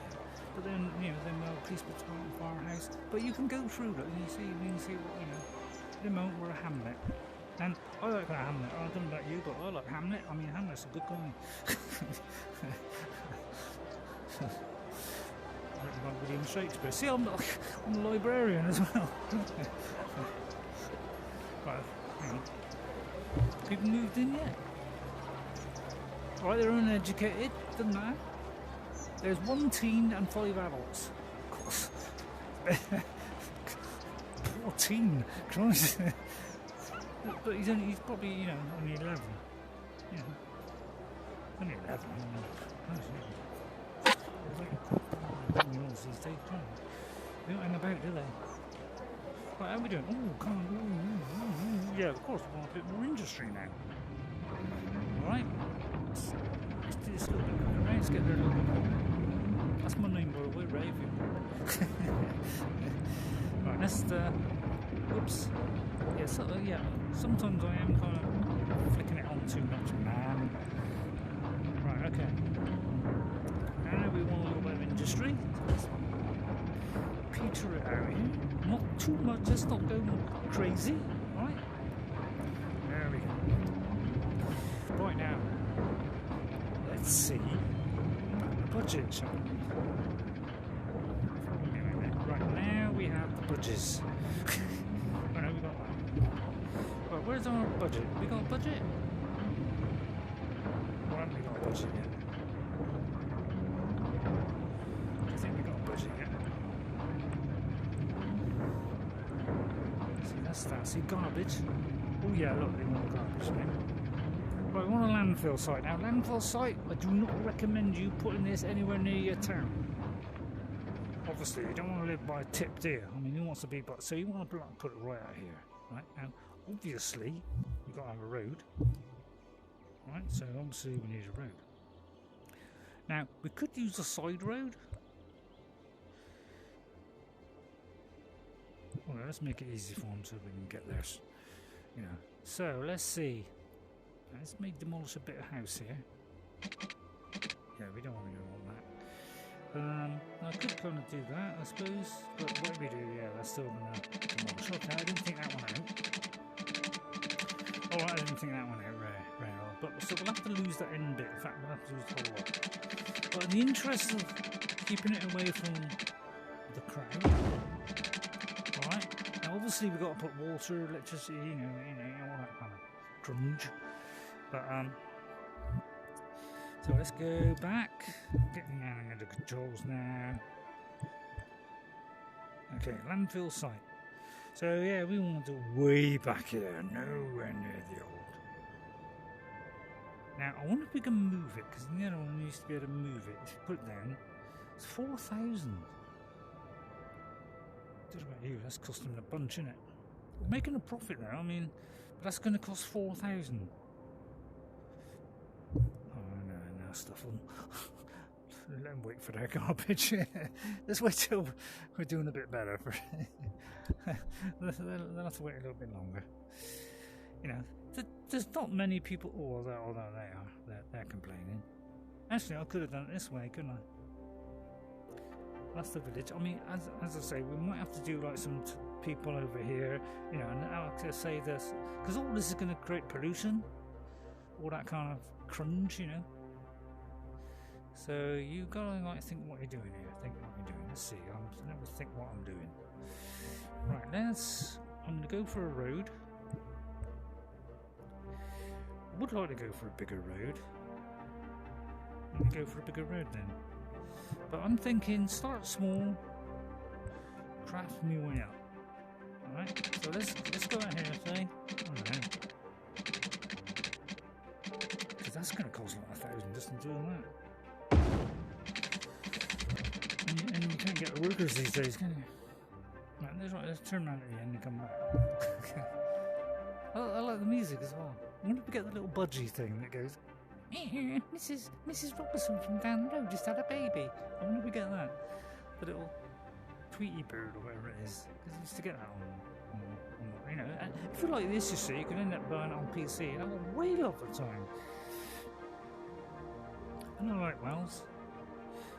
But then, you know, then police patrol, firehouse. But you can go through that and you can see what, you know. At the moment we're a hamlet. And I like that Hamlet. I don't know about you, but I like Hamlet. I mean, Hamlet's a good guy. Like William Shakespeare. See, I'm a librarian as well. Right, hang on. People moved in yet? Right, they're uneducated. Doesn't matter. There's 1 teen and 5 adults. Of course. 14. Christ. But he's probably, you know, only 11. Yeah. Only 11. Mules these days, they don't hang about, do they? Right, how are we doing? Oh, come on. Yeah, of course, we want a bit more industry now. Alright. Let's do this a little bit quicker, right? Let's get there a little bit quicker. That's my name, by the way, Ray. Right, let's, whoops. Yeah, so, yeah, sometimes I am kind of flicking it on too much, man. Right, okay. Now we want a little bit of industry. So let's peter it out here. Not too much, let's not go crazy. Right? There we go. Right now, let's see about the budget, shall we? Right, now we have the budgets. Right, now we got that. Right, where's our budget? We got a budget? Or haven't we got a budget yet? I think we got a budget yet. See, that's that. See, garbage. Oh yeah, look, they want garbage now. Right, we want a landfill site. Now, landfill site, I do not recommend you putting this anywhere near your town. Obviously, you don't want to live by a tip, do you? I mean, who wants to be, but so you want to put it right out here, right? Now, obviously, you've got to have a road, right? So obviously, we need a road. Now, we could use a side road. Well, let's make it easy for them so we can get there. You know. So let's see. Let's make demolish a bit of house here. Yeah, we don't want to do all that. I could kind of do that, I suppose. But what we do, yeah, that's still gonna demolish. Okay, I didn't think that one out. Alright, I didn't think that one out, Ray. But so we'll have to lose that end bit. In fact, we'll have to lose the whole lot. But in the interest of keeping it away from the crowd, alright. Now, obviously, we've got to put water, electricity, you know, all that kind of grunge. But so let's go back. Getting down into the controls now. Okay, landfill site. So yeah, we want to way back here, nowhere near the old. Now I wonder if we can move it, because the other one used to be able to move it. If you put it down, it's 4,000. What about you? That's costing a bunch, isn't it? We're making a profit now. I mean, but that's going to cost 4,000. Stuff on. Let them wait for their garbage. Let's wait till we're doing a bit better. They'll have to wait a little bit longer. You know, there's not many people. Although they are, they're complaining. Actually, I could have done it this way, couldn't I? That's the village. I mean, as I say, we might have to do like some people over here. You know, and I'll say this because all this is going to create pollution, all that kind of crunge, you know. So you gotta like think what you're doing here. Think what you're doing. Let's see. I never think what I'm doing. Right, I'm gonna go for a road. I would like to go for a bigger road. Let me go for a bigger road then. But I'm thinking start small, craft me way up. Alright, so let's go out here and say, I don't know. Because that's gonna cost like 1,000 just in doing that. And you can't get the workers these days, can you? Right, let's turn around at the end and come back. I like the music as well. I wonder if we get the little budgie thing that goes, Mrs. Robertson from down the road just had a baby. I wonder if we get that. The little Tweety bird or whatever it is. Because I used to get that on you know, if you like this, you see, you can end up buying it on PC. And I got way off the time. And I like Wales.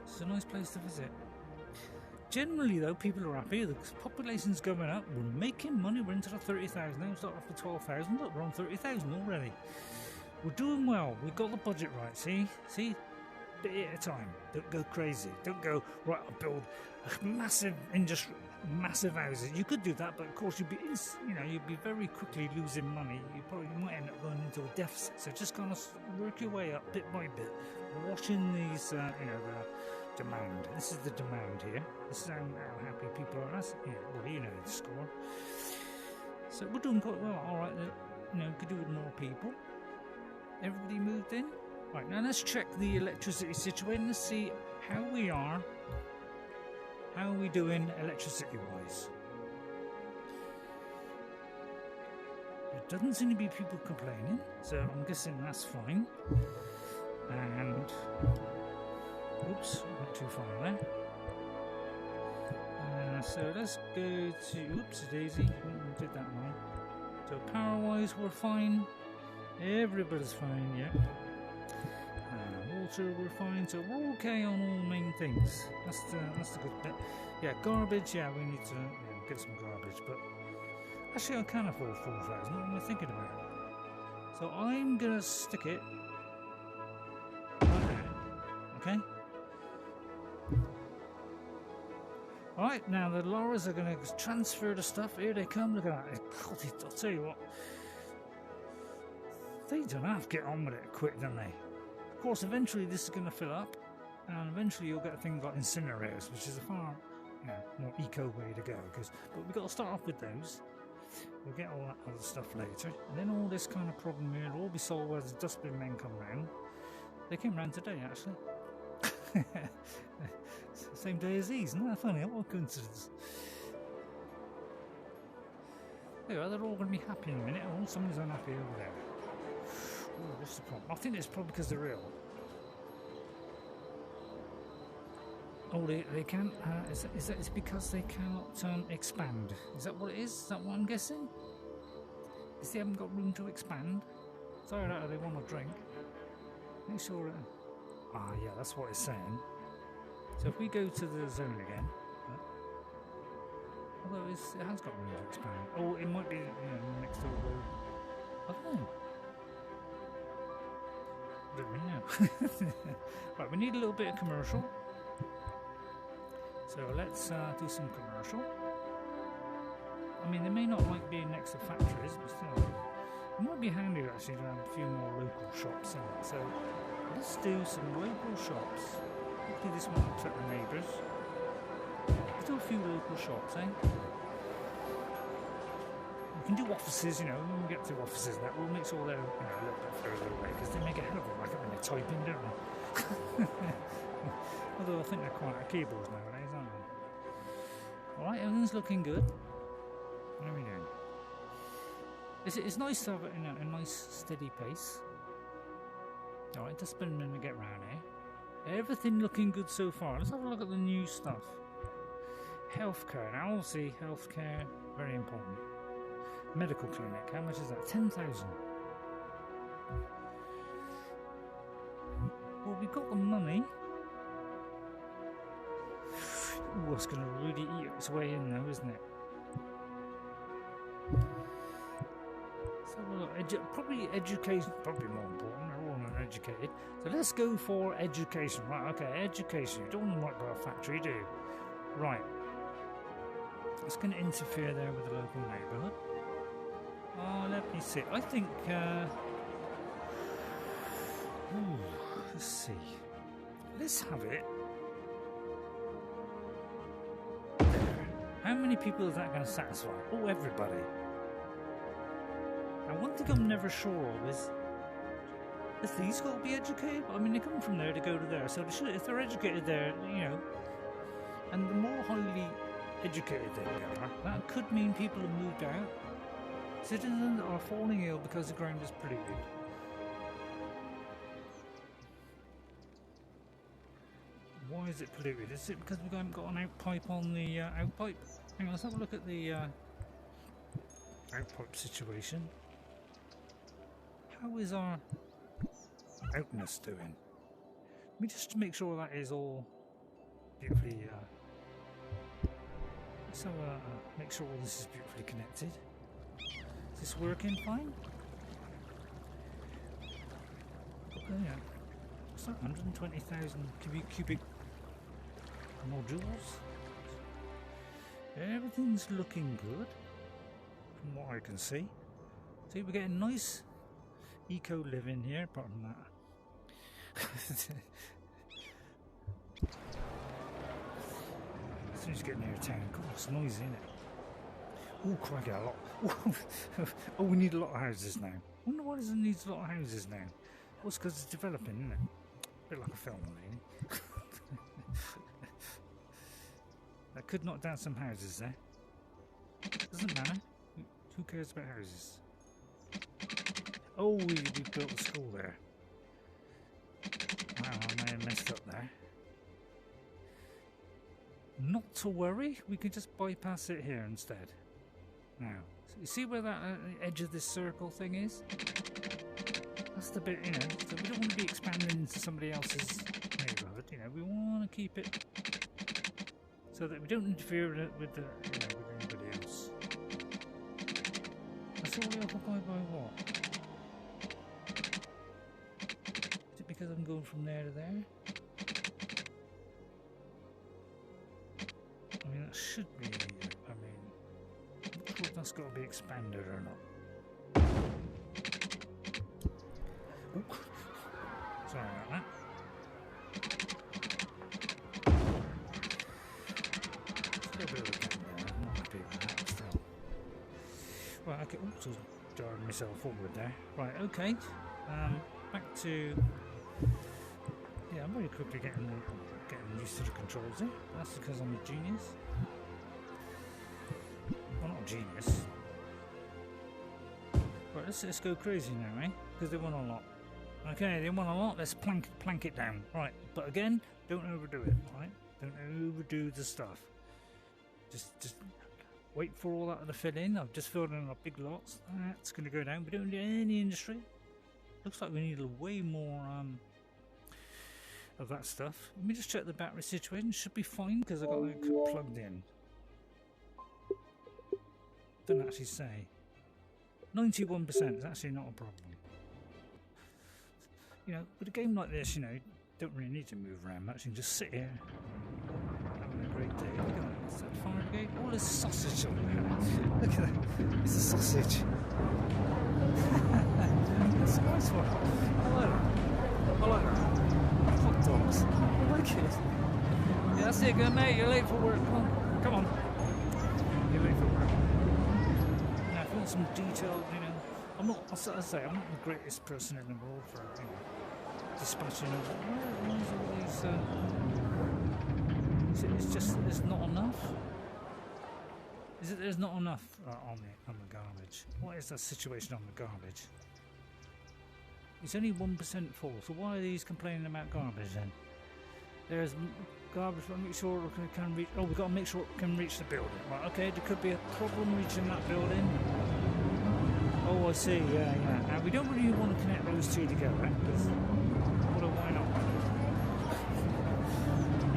It's a nice place to visit. Generally, though, people are happy. The population's going up. We're making money. We're into the 30,000 now. We started off with 12,000. Look, we're on 30,000 already. We're doing well. We've got the budget right. See? Bit at a time. Don't go crazy. Don't go, right, I'll build a massive industry, massive houses. You could do that, but of course you'd be very quickly losing money. You might end up going into a deficit. So just kind of work your way up bit by bit. Watching these, the demand. This is the demand here. This is how happy people are. Well, you know the score. So we're doing quite well. All right, could do with more people. Everybody moved in. Right, now let's check the electricity situation. Let's see how we are. How are we doing electricity-wise? There doesn't seem to be people complaining, so I'm guessing that's fine. And oops, not too far there. So let's go to oops daisy. We did that wrong. So power-wise, we're fine. Everybody's fine, yeah. Water, we're fine. So we're okay on all main things. That's the good bit. Yeah, garbage. Yeah, we need to get some garbage, but. Actually, I can afford 4,000. What am I thinking about? So I'm gonna stick it right there. Okay. All right, now the lorries are gonna transfer the stuff. Here they come. Look at that. God, I'll tell you what. They don't have to get on with it quick, don't they? Of course, eventually this is gonna fill up, and eventually you'll get a thing like incinerators, which is a far, more eco way to go. But we've got to start off with those. We'll get all that other stuff later, and then all this kind of problem here will all be solved as the dustbin men come round. They came round today, actually. Same day as these, isn't that funny? What a coincidence. There, they're all going to be happy in a minute. Oh, someone's unhappy over there. Oh, what's the problem? I think it's probably because they're ill. Oh, they can't. Is that it's because they cannot expand? Is that what it is? Is that what I'm guessing? Because they haven't got room to expand. Sorry, that they want to drink. Make sure. Yeah, that's what it's saying. So if we go to the zone again, although it has got room to expand. Oh, it might be next to the road. I don't know. Don't really know. Right, we need a little bit of commercial. So let's do some commercial. I mean, they may not like being next to factories, but still, it might be handy actually to have a few more local shops in it. So let's do some local shops. Hopefully this won't upset the neighbours. Let's do a few local shops, eh? We can do offices, when we get to offices that we'll make sure they're a little bit further away, because they make a hell of a racket when they type in, don't they? Although I think they're quite keyboards nowadays, aren't they? Alright, everything's looking good. What are we doing? It's nice to have it in a nice steady pace. Alright, just spend a minute to get round here. Everything looking good so far. Let's have a look at the new stuff. Healthcare. Now obviously healthcare, very important. Medical clinic, how much is that? 10,000. Well, we've got the money. Ooh, it's going to really eat its way in though, isn't it? So probably education, probably more important. They're all uneducated. So let's go for education. Right, okay, education. You don't want to work by a factory, do you? Right. It's going to interfere there with the local neighbourhood. Let me see. I think, let's see. Let's have it. There. How many people is that going to satisfy? Oh, everybody. Now, one thing I'm never sure of is these got to be educated? I mean, they come from there to go to there. So they should, if they're educated there, and the more highly educated they are, that could mean people have moved out. Citizens are falling ill because the ground is polluted. Why is it polluted? Is it because we haven't got an outpipe on the outpipe? Hang on, let's have a look at the outpipe situation. How is our outness doing? Let me just make sure that is all beautifully. So make sure all this is beautifully connected. Is this working fine? Oh yeah. What's that? 120,000 cubic modules. Everything's looking good from what I can see. See, we're getting nice eco living here, apart from that. As soon as you get near town, God, it's noisy, isn't it? Oh, crikey, a lot. Oh, we need a lot of houses now. I wonder why it needs a lot of houses now. Well, it's because it's developing, isn't it? A bit like a film, really. That could knock down some houses there. Doesn't matter. Who cares about houses? Oh, we built a school there. Wow, I may have messed up there. Not to worry, we can just bypass it here instead. Now, so you see where that edge of this circle thing is? That's the bit, you know, so we don't want to be expanding into somebody else's neighbourhood, you know, we want to keep it so that we don't interfere with the, you know, with anybody else. That's all occupied by what? Is it because I'm going from there to there? I mean, that should be, I mean, I'm not sure if that's got to be expanded or not. Ooh. Sorry about that. Still a bit of a bit there. I'm not happy with that still. Right, okay. Oops, I was driving myself forward there. Right, okay. Back to. Yeah, I'm very quickly getting used to the controls here. That's because I'm a genius. Well, not a genius. Right, let's go crazy now, eh? Because they want a lot. Okay, they want a lot. Let's plank it down. Right, but again, don't overdo it. Right, don't overdo the stuff. Just wait for all that to fill in. I've just filled in our big lots. That's going to go down. We don't need any industry. Looks like we need way more of that stuff. Let me just check the battery situation. Should be fine because I got it plugged in. Don't actually say. 91% is actually not a problem. You know, with a game like this, you know, you don't really need to move around much. You can just sit here, having a great day. Look at that. Is that fire brigade? All this sausage on there. Look at that. It's a sausage. That's a nice one. I like that. I like that. Hot dogs. I like it. Yeah, that's it, good mate. You're late for work. Come on. Come on. You're late for work. Now, if you want some detailed, you know, I'm not the greatest person in the world for, you know, dispatching of all these. It's just there's not enough. Is it there's not enough on the garbage? What is the situation on the garbage? It's only 1% full. So why are these complaining about garbage then? There's garbage. Make sure it can reach. Oh, we've got to make sure it can reach the building. Right. Okay. There could be a problem reaching that building. Oh, I see, yeah. Now, we don't really want to connect those two together, because, well, why not?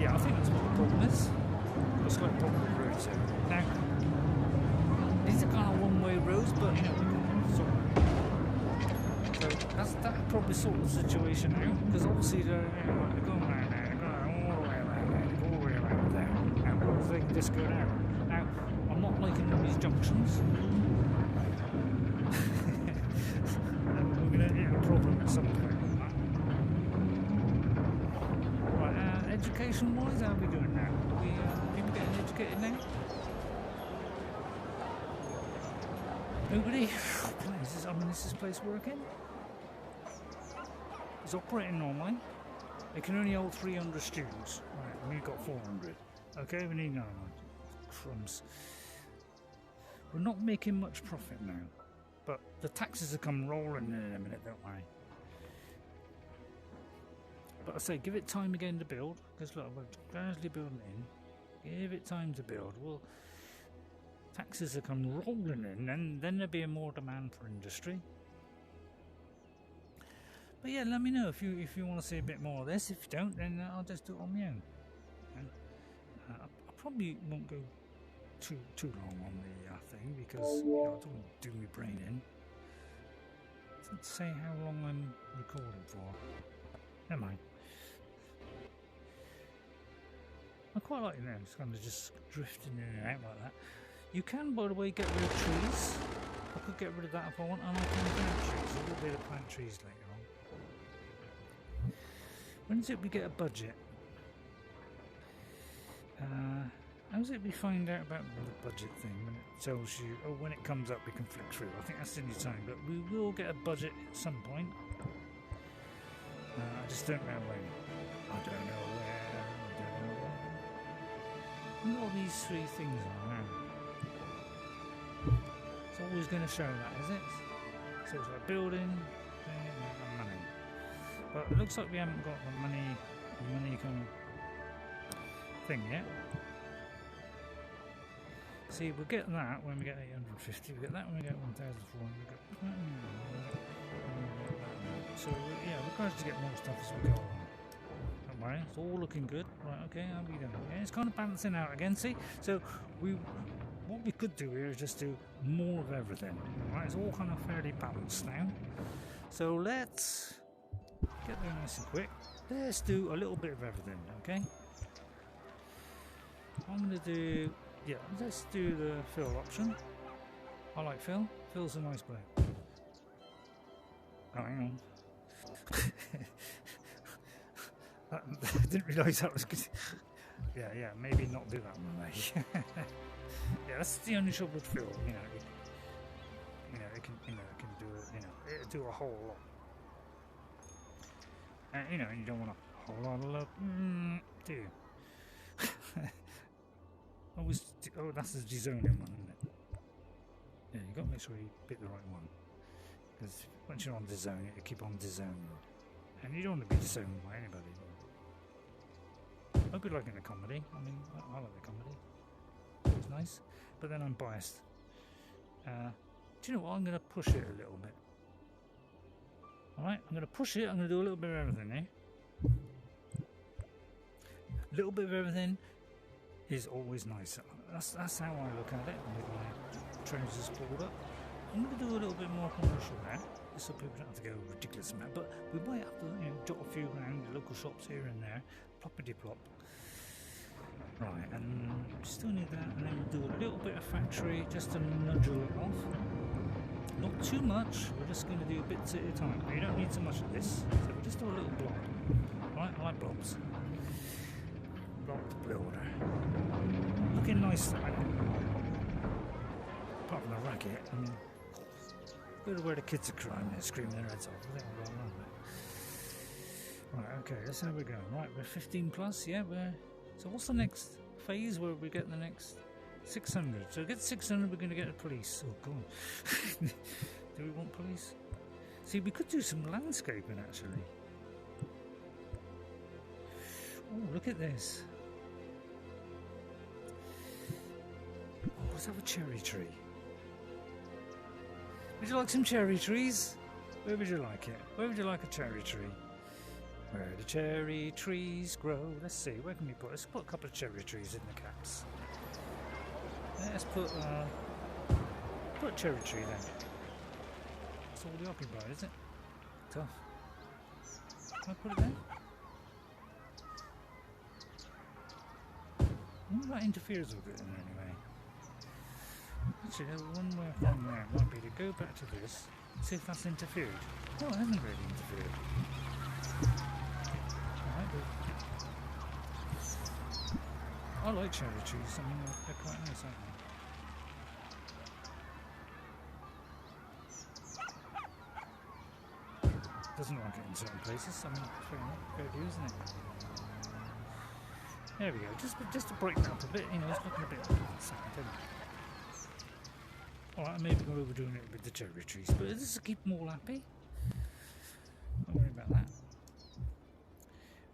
Yeah, I think that's what the problem is. Looks like a problem with roads here. Now, these are kind of one-way roads, but, you know, we can sort of... So, that probably sort the situation out, because obviously they're going around there, they're going all the way around there, they go all the way around there, and because they can just go there. Now, I'm not liking all these junctions. We're going to hit a problem at some point on that. Right, education-wise, how are we doing now? Are we people getting educated now? Nobody? Is this place working? It's operating normally. It can only hold 300 students. Right, we've got 400. Okay, we need another one. Crumbs. We're not making much profit now. But the taxes will come rolling in a minute, don't worry. But I say, give it time again to build, because look, we're gradually building in. Give it time to build. Well, taxes will come rolling in, and then there'll be a more demand for industry. But yeah, let me know if you want to see a bit more of this. If you don't, then I'll just do it on my own. I probably won't go too long on the thing, because you know, I don't want to do my brain in. It doesn't say how long I'm recording for. Never mind. I quite like it now, it's kind of just drifting in and out like that. You can, by the way, get rid of trees. I could get rid of that if I want, and I can plant trees. I will be able to plant trees later on. When is it we get a budget? How is it we find out about the budget thing when it tells you, oh, when it comes up we can flick through? I think that's the only time, but we will get a budget at some point. I just don't know when. I don't know where. I don't know where. Look at all these three things are now. It's always going to show that, is it? So it's like building, thing, and money. But it looks like we haven't got the money kind of thing yet. See, we'll get that when we get 850, we get that when we get 1,400, so yeah, we'll gradually get more stuff as we go along. Don't worry, it's all looking good. Right, okay, how are we doing? Yeah, it's kind of balancing out again, see? So what we could do here is just do more of everything. Right, it's all kind of fairly balanced now. So let's get there nice and quick. Let's do a little bit of everything, okay? I'm going to do... Yeah, let's do the fill option. I like fill. Fill's a nice blend. Oh, hang on. I didn't realise that was good. Yeah, maybe not do that one, mate. Yeah, that's the only trouble with fill. It can do it. It'll do a whole lot. And you don't want a whole lot of love, do you? Oh, that's the dezoning one, isn't it? Yeah, you got to make sure you pick the right one. Because once you're on dezone, you keep on dezoning. And you don't want to be dezoned by anybody. I'd be liking the comedy. I mean, I like the comedy. It's nice. But then I'm biased. Do you know what? I'm going to push it a little bit. Alright, I'm going to push it. I'm going to do a little bit of everything, eh? A little bit of everything is always nice. That's how I look at it with my trousers pulled up. I'm going to do a little bit more commercial there, just so people don't have to go a ridiculous amount, but we might have to jot a few around the local shops here and there, ploppity plop. Right, and still need that, and then we'll do a little bit of factory just to nudge it off. Not too much, we're just going to do bits at a time. You don't need so much of this, so we'll just do a little blob. Right, I like blobs. Blob builder. Looking nice though. Apart from the racket, I mean, go to where the kids are crying, they're screaming their heads off. I think we're all right. Right, okay, that's how we're going. Right, we're 15 plus, yeah, so what's the next phase where we get the next 600? So to get 600, we're going to get a police. Oh, God. Do we want police? See, we could do some landscaping, actually. Oh, look at this. Oh, let's have a cherry tree. Would you like some cherry trees? Where would you like it? Where would you like a cherry tree? Where the cherry trees grow. Let's see, where can we put? Let's put a couple of cherry trees in the caps. Let's put a cherry tree then. That's all the occupied, is it? Tough. Can I put it there? I wonder if that interferes with it in any way. Actually, there's one more thing there might be to go back to this, see if that's interfered. No, it hasn't really interfered. I like cherry trees, I mean they're quite nice, aren't they? Doesn't like it in certain places, I mean it's fair view, isn't it? There we go, just to brighten up a bit, it's looking a bit sad, isn't it? Alright, maybe we're overdoing it with the cherry trees, but this will keep them all happy. Don't worry about that.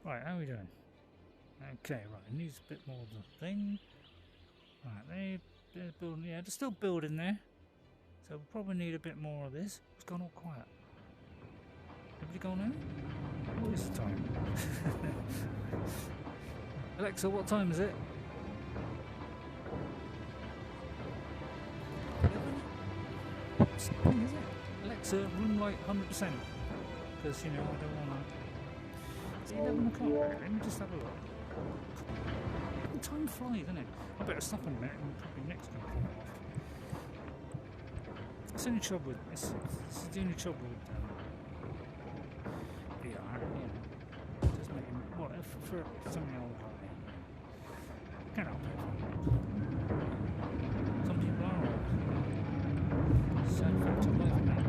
Right, how are we doing? Okay, right, it needs a bit more of the thing. Right, they're building, yeah, they're still building there. So we'll probably need a bit more of this. It's gone all quiet. Everybody gone in? What is the time? Alexa, what time is it? 11? Something, is it? Alexa, room light 100%. Because, I don't want to... It's 11 o'clock, right? Let me just have a look. Time flies, isn't it? I better stop in a minute and probably next going to fall off. It's the only trouble with this. This is the only trouble with VR, just making for something old like me. Can't help it. Some people are old. Sad fact of life, mate.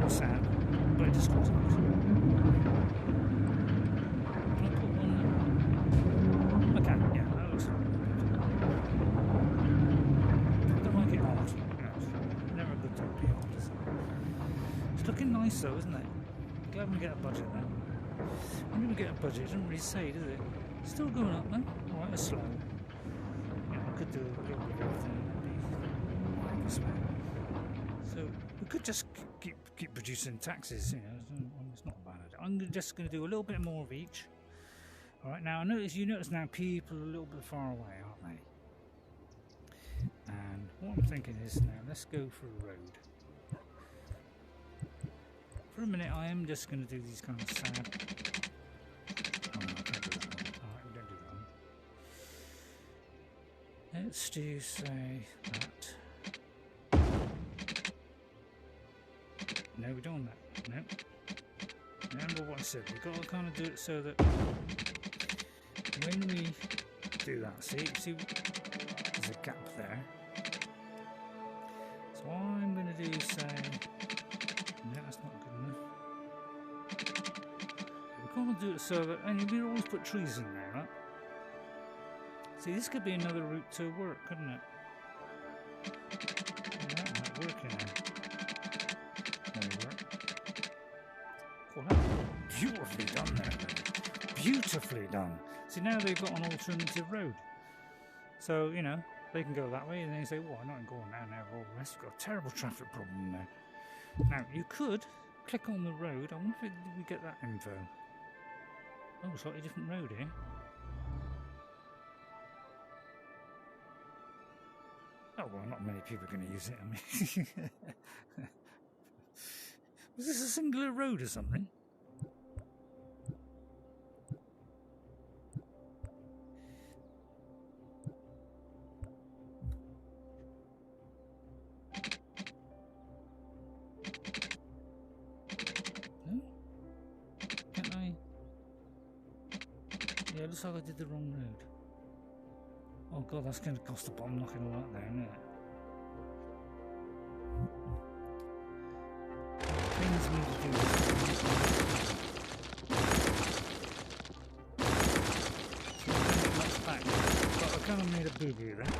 the sand, but it just looks nice. Can I put one there? I can, yeah, that looks good. I don't like it hard. It's never a good time to be hard. It's looking nice though, isn't it? Glad we get a budget then. When did we get a budget? It doesn't really say, does it? Still going up though. Alright, it's slow. Yeah, I could do a little bit of everything. This way. So we could just keep producing taxes, you know. It's not a bad idea. I'm just going to do a little bit more of each. All right, now you notice now people are a little bit far away, aren't they? And what I'm thinking is now let's go for a road. For a minute, I am just going to do these kind of sad. Oh no, I can't do that one. All right, we don't do that one. Let's do say that. No, we don't want that. No. Remember what I said. We've got to kind of do it so that when we do that, see, there's a gap there. So I'm going to do say, no, that's not good enough. We've got to do it so that, and we always put trees in there, right? See, this could be another route to work, couldn't it? Yeah, that might work in there. Beautifully done there, beautifully done. See, now they've got an alternative road, so you know they can go that way, and they say, "Well, I'm not going down there for all the rest. You've got a terrible traffic problem there." Now you could click on the road. I wonder if we get that info. Oh, slightly different road here. Oh well, not many people are going to use it. I mean, was this a singular road or something? Yeah, it looks like I did the wrong road. Oh god, that's going to cost a bomb knocking a lot there, isn't it? Things need to do this. Back, but I kind of made a boo-boo there.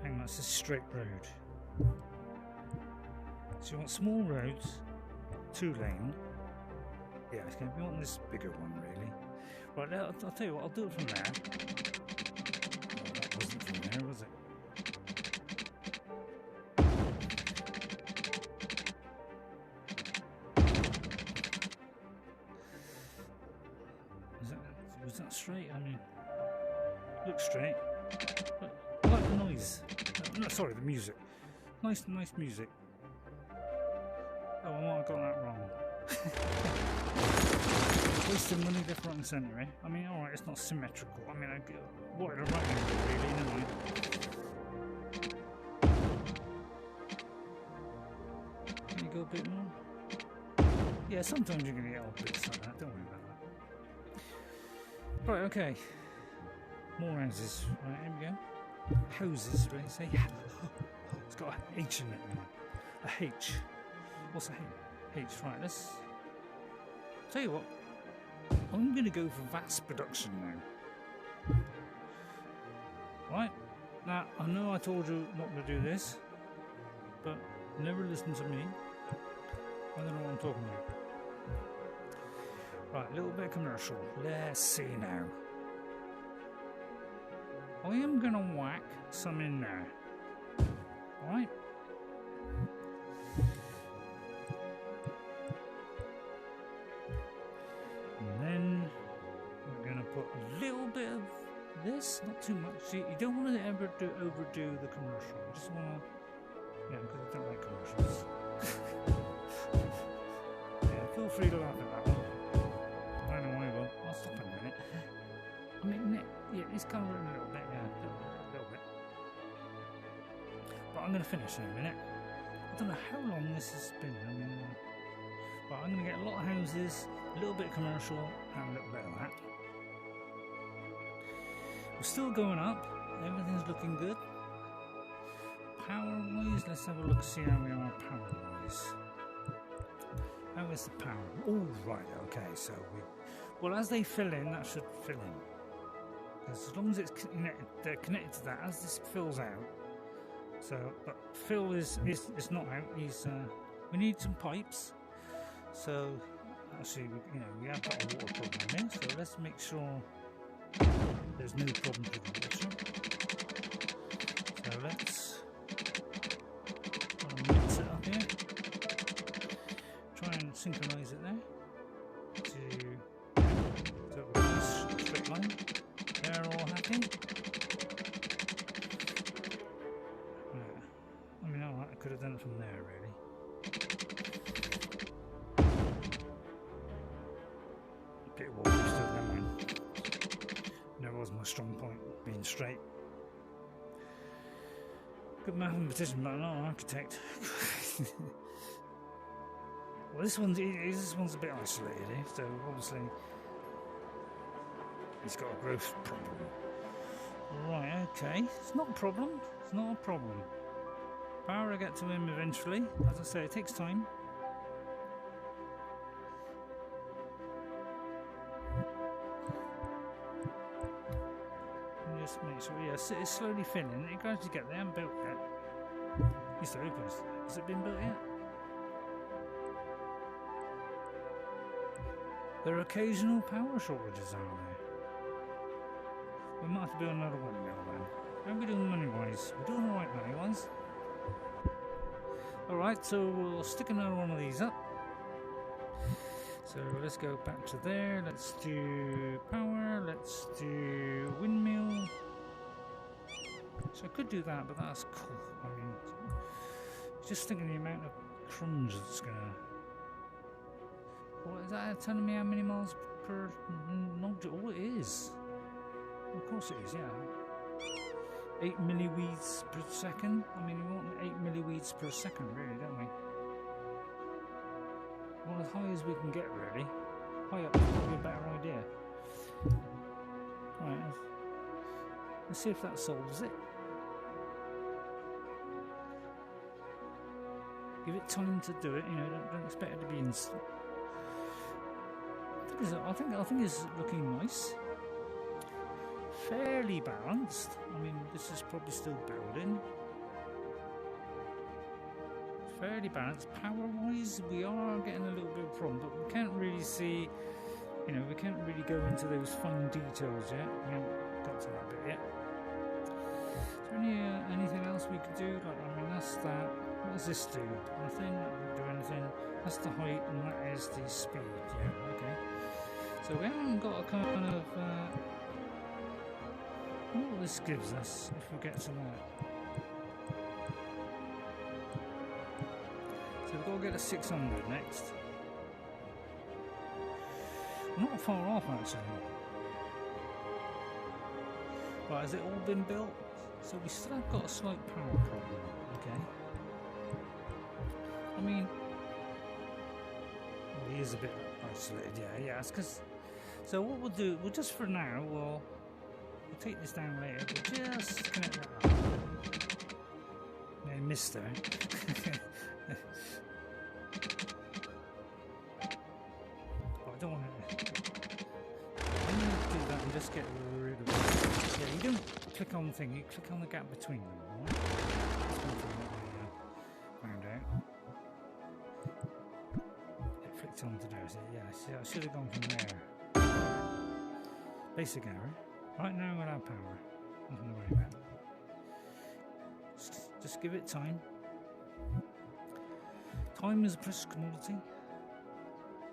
Hang on, that's a straight road. So you want small roads, 2-lane. Yeah, it's going to be on this bigger one, really. Right, I'll tell you what, I'll do it from there. Oh, that wasn't from there, was it? Was that straight? I mean, looks straight. But I like the noise. No, sorry, the music. Nice music. Oh, I might have got that wrong. Wasting money left, right and centre, eh? I mean, alright, it's not symmetrical. I mean, I wanted a right angle, really, never mind. Can you go a bit more? Yeah, sometimes you're going to get odd bits like that, don't worry about that. Right, okay. More houses. Right, here we go. Houses, right? Say, it's got a H in it now. A H. What's a H? Right, let's tell you what. I'm going to go for vast production now. Right? Now, I know I told you not to do this, but never listen to me. I don't know what I'm talking about. Right, a little bit of commercial. Let's see now. I am going to whack some in there. Alright? And then we're going to put a little bit of this, not too much. See, you don't want to ever overdo the commercial. You just want to, yeah, because I don't like commercials. Yeah, feel free to laugh at that one. I don't know why, but I'll stop in a minute. I mean, yeah, it's covered a little bit, yeah, a little bit. But I'm going to finish in a minute. I don't know how long this has been. I mean, but I'm going to get a lot of houses, a little bit of commercial, and a little bit of that. We're still going up. Everything's looking good. Power-wise, let's have a look, see how we are power-wise. How is the power? Oh, right, okay, so well, as they fill in, that should fill in. As long as it's they're connected to that, as this fills out. So, but Phil is not out. He's we need some pipes. So, actually, we have got a water problem here. So let's make sure there's no problems with the water. So let's mix it up here. Try and synchronise it there so it will be a straight line. They're all happy. I mean, I could have done it from there, really. A bit of water still, never mind. Never was my strong point, being straight. Good mathematician, but not an architect. Well, this one's a bit isolated here, so obviously he's got a growth problem. Right, okay. It's not a problem. It's not a problem. Power will get to him eventually. As I say, it takes time. And just make sure, yes, it's slowly filling. It gradually get there. I haven't built yet. It's so open. Has it been built yet? There are occasional power shortages, aren't there? We might have to build another one now then. How are we doing money-wise? We're doing alright money-wise. Alright, so we'll stick another one of these up. So let's go back to there. Let's do power. Let's do windmill. So I could do that, but that's cool. I mean, just thinking the amount of crumbs that's going to... What is that telling me how many miles per nodule? Oh, it is. Of course it is, yeah. 8 milliweeds per second. I mean, we want 8 milliweeds per second, really, don't we? Well, as high as we can get, really. High up is probably a better idea. Right, let's see if that solves it. Give it time to do it. Don't expect it to be instant. I think it's looking nice. Fairly balanced. I mean, this is probably still building. Fairly balanced. Power-wise, we are getting a little bit of a problem, but we can't really see. We can't really go into those fine details yet. We haven't got to that bit yet. Is there anything else we could do? I mean, that's that. What does this do? Nothing. That doesn't do anything. That's the height, and that is the speed. Yeah. Okay. So we haven't got a kind of what this gives us if we get to that. So we've got to get a 600 next. We're not far off actually. Right, has it all been built? So we still have got a slight power problem. Okay. I mean, well, he is a bit isolated. Yeah. It's because. So what we'll do, just for now, we'll take this down later. We'll just connect that up. Yeah, missed there. Oh, I don't want to. I'm going to do that and just get rid of it. Yeah, you don't click on the thing. You click on the gap between them. Right? That's one thing that I found out. It flicked onto there. So yeah, see, I should have gone from there. Basic error. Right now we'll have power. Nothing to worry about. Just give it time. Time is a precious commodity.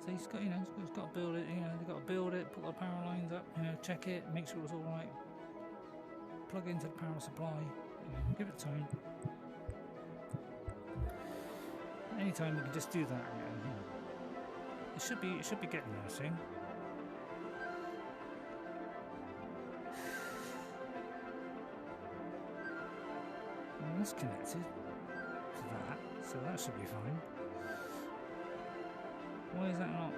So he's got, he's got to build it. They've got to build it, put the power lines up. Check it, make sure it's all right. Plug into the power supply. Give it time. Anytime we can just do that. It should be getting there soon. That's connected to that, so that should be fine. Why is that not?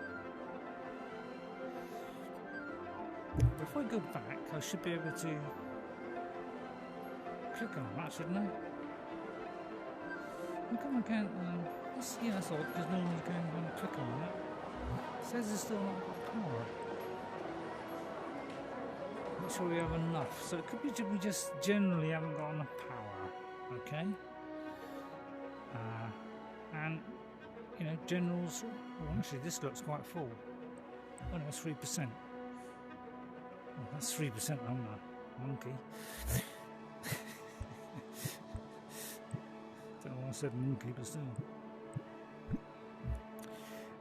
if I go back, I should be able to click on that, shouldn't I? How come I can't? Yeah, that's odd, because normally you can go and click on it. It says it's still not got power. Not sure we have enough, so it could be we just generally haven't got enough power. Okay. And you know, generals. Oh, actually, this looks quite full. Oh no, it's 3%. Oh, that's 3% on the monkey. Don't know why I said monkey, but still.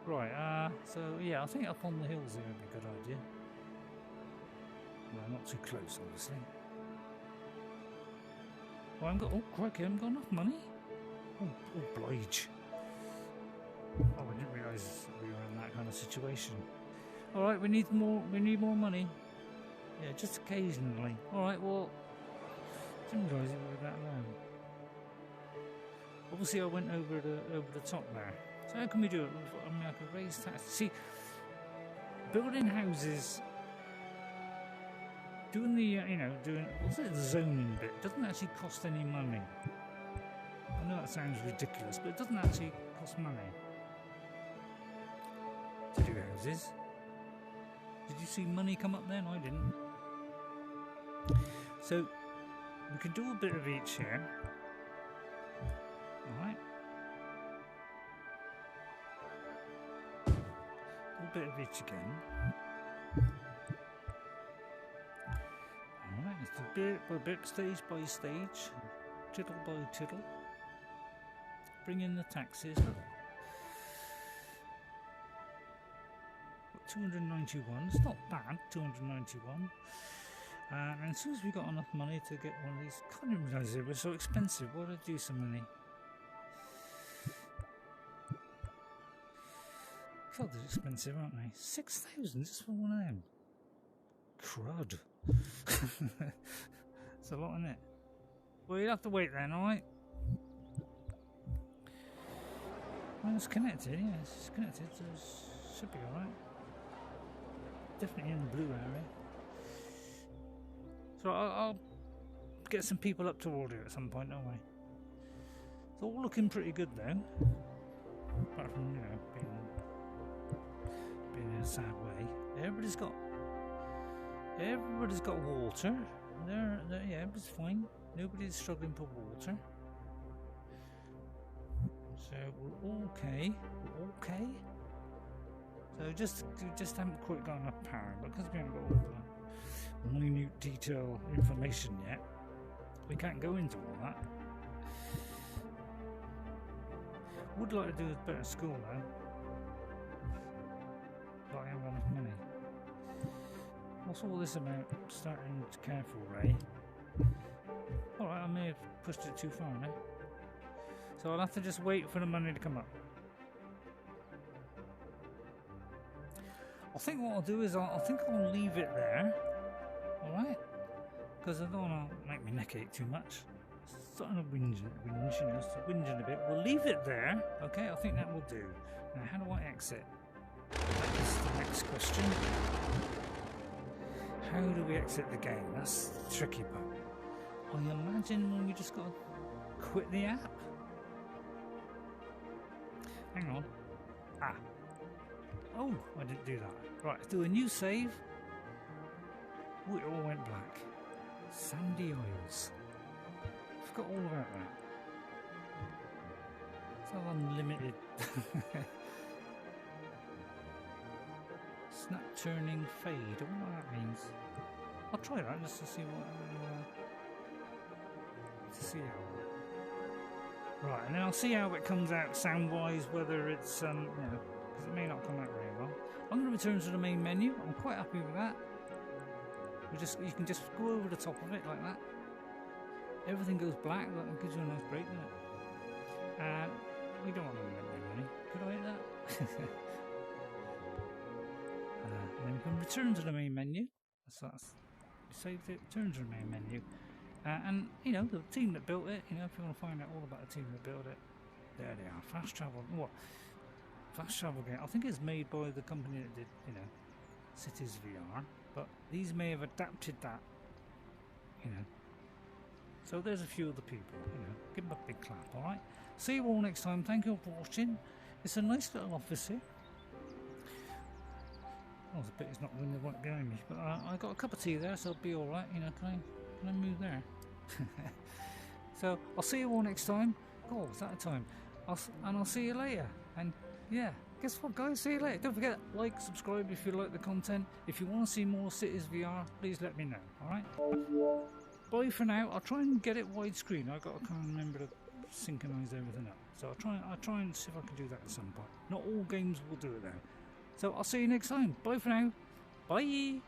Right, so yeah, I think up on the hills here would be a good idea. Well, not too close, obviously. Well, I haven't got, oh crikey, I haven't got enough money. Oh, oblige. Oh, I didn't realise we were in that kind of situation. Alright, we need more money. Yeah, just occasionally. Alright, well, didn't realise it was that low. Obviously I went over the top there. So how can we do it? I mean, I could raise tax. See, building houses, doing the, what's it, the zoning bit, doesn't actually cost any money. I know that sounds ridiculous, but it doesn't actually cost money to do houses. Did you see money come up there? No, I didn't. So, we can do a bit of each here. Alright. A bit of each again. Alright, let's do bit by bit, stage by stage, tittle by tittle. Bring in the taxes. Look. 291, it's not bad, 291. And as soon as we got enough money to get one of these, I can't even realise it was so expensive. Why did I do so many? God, they're expensive, aren't they? 6,000 just for one of them. Crud. It's a lot, isn't it? Well, you'll have to wait then, alright? Well, it's connected, yeah, it's connected, so it should be alright. Definitely in the blue area. So I'll get some people up to order at some point, don't we? It's all looking pretty good though. Apart from, being in a sad way. Everybody's got water. They're yeah, everybody's fine. Nobody's struggling for water. So we're okay. We're okay. So we just haven't quite got enough power, because we haven't got all the minute detail information yet. We can't go into all that. Would like to do a better school though. But I haven't got enough money. What's all this about starting to care for Ray? Alright, I may have pushed it too far now. So I'll have to just wait for the money to come up. I think what I'll do is I think I'll leave it there. Alright? Because I don't want to make my neck ache too much. It's starting to whinge, it's whinging a bit. We'll leave it there. Okay, I think that will do. Now, how do I exit? That is the next question. How do we exit the game? That's the tricky part. I imagine when we just got to quit the app. Hang on. Ah. Oh, I didn't do that. Right, let's do a new save. Oh, it all went black. Sandy Isles. Forgot all about that. It's all unlimited. Snap turning fade. I wonder what that means. I'll try that just to see what. To see how. Right, and then I'll see how it comes out sound-wise. Whether it's because it may not come out very well. I'm going to return to the main menu. I'm quite happy with that. You can just go over the top of it like that. Everything goes black. That gives you a nice break, doesn't it? We don't want to make any money. Could I hit that? And then we can return to the main menu. So that's we saved it. Return to the main menu. And the team that built it. If you want to find out all about the team that built it, there they are. Fast travel. What? Fast travel game. I think it's made by the company that did Cities VR. but these may have adapted that, you know. So there's a few other people, you know. Give them a big clap, alright? See you all next time. Thank you all for watching. It's a nice little office here. Oh, the bit is not going to work behind me, but I got a cup of tea there, so I'll be alright, you know. Can I move there? So I'll see you all next time. Oh, is that a time? I'll see you later. And yeah, guess what, guys? See you later. Don't forget, like, subscribe if you like the content. If you want to see more Cities VR, please let me know. Alright? Bye for now. I'll try and get it widescreen. I've got to kind of remember to synchronise everything up. So I'll try and see if I can do that at some point. Not all games will do it though. So I'll see you next time. Bye for now. Bye.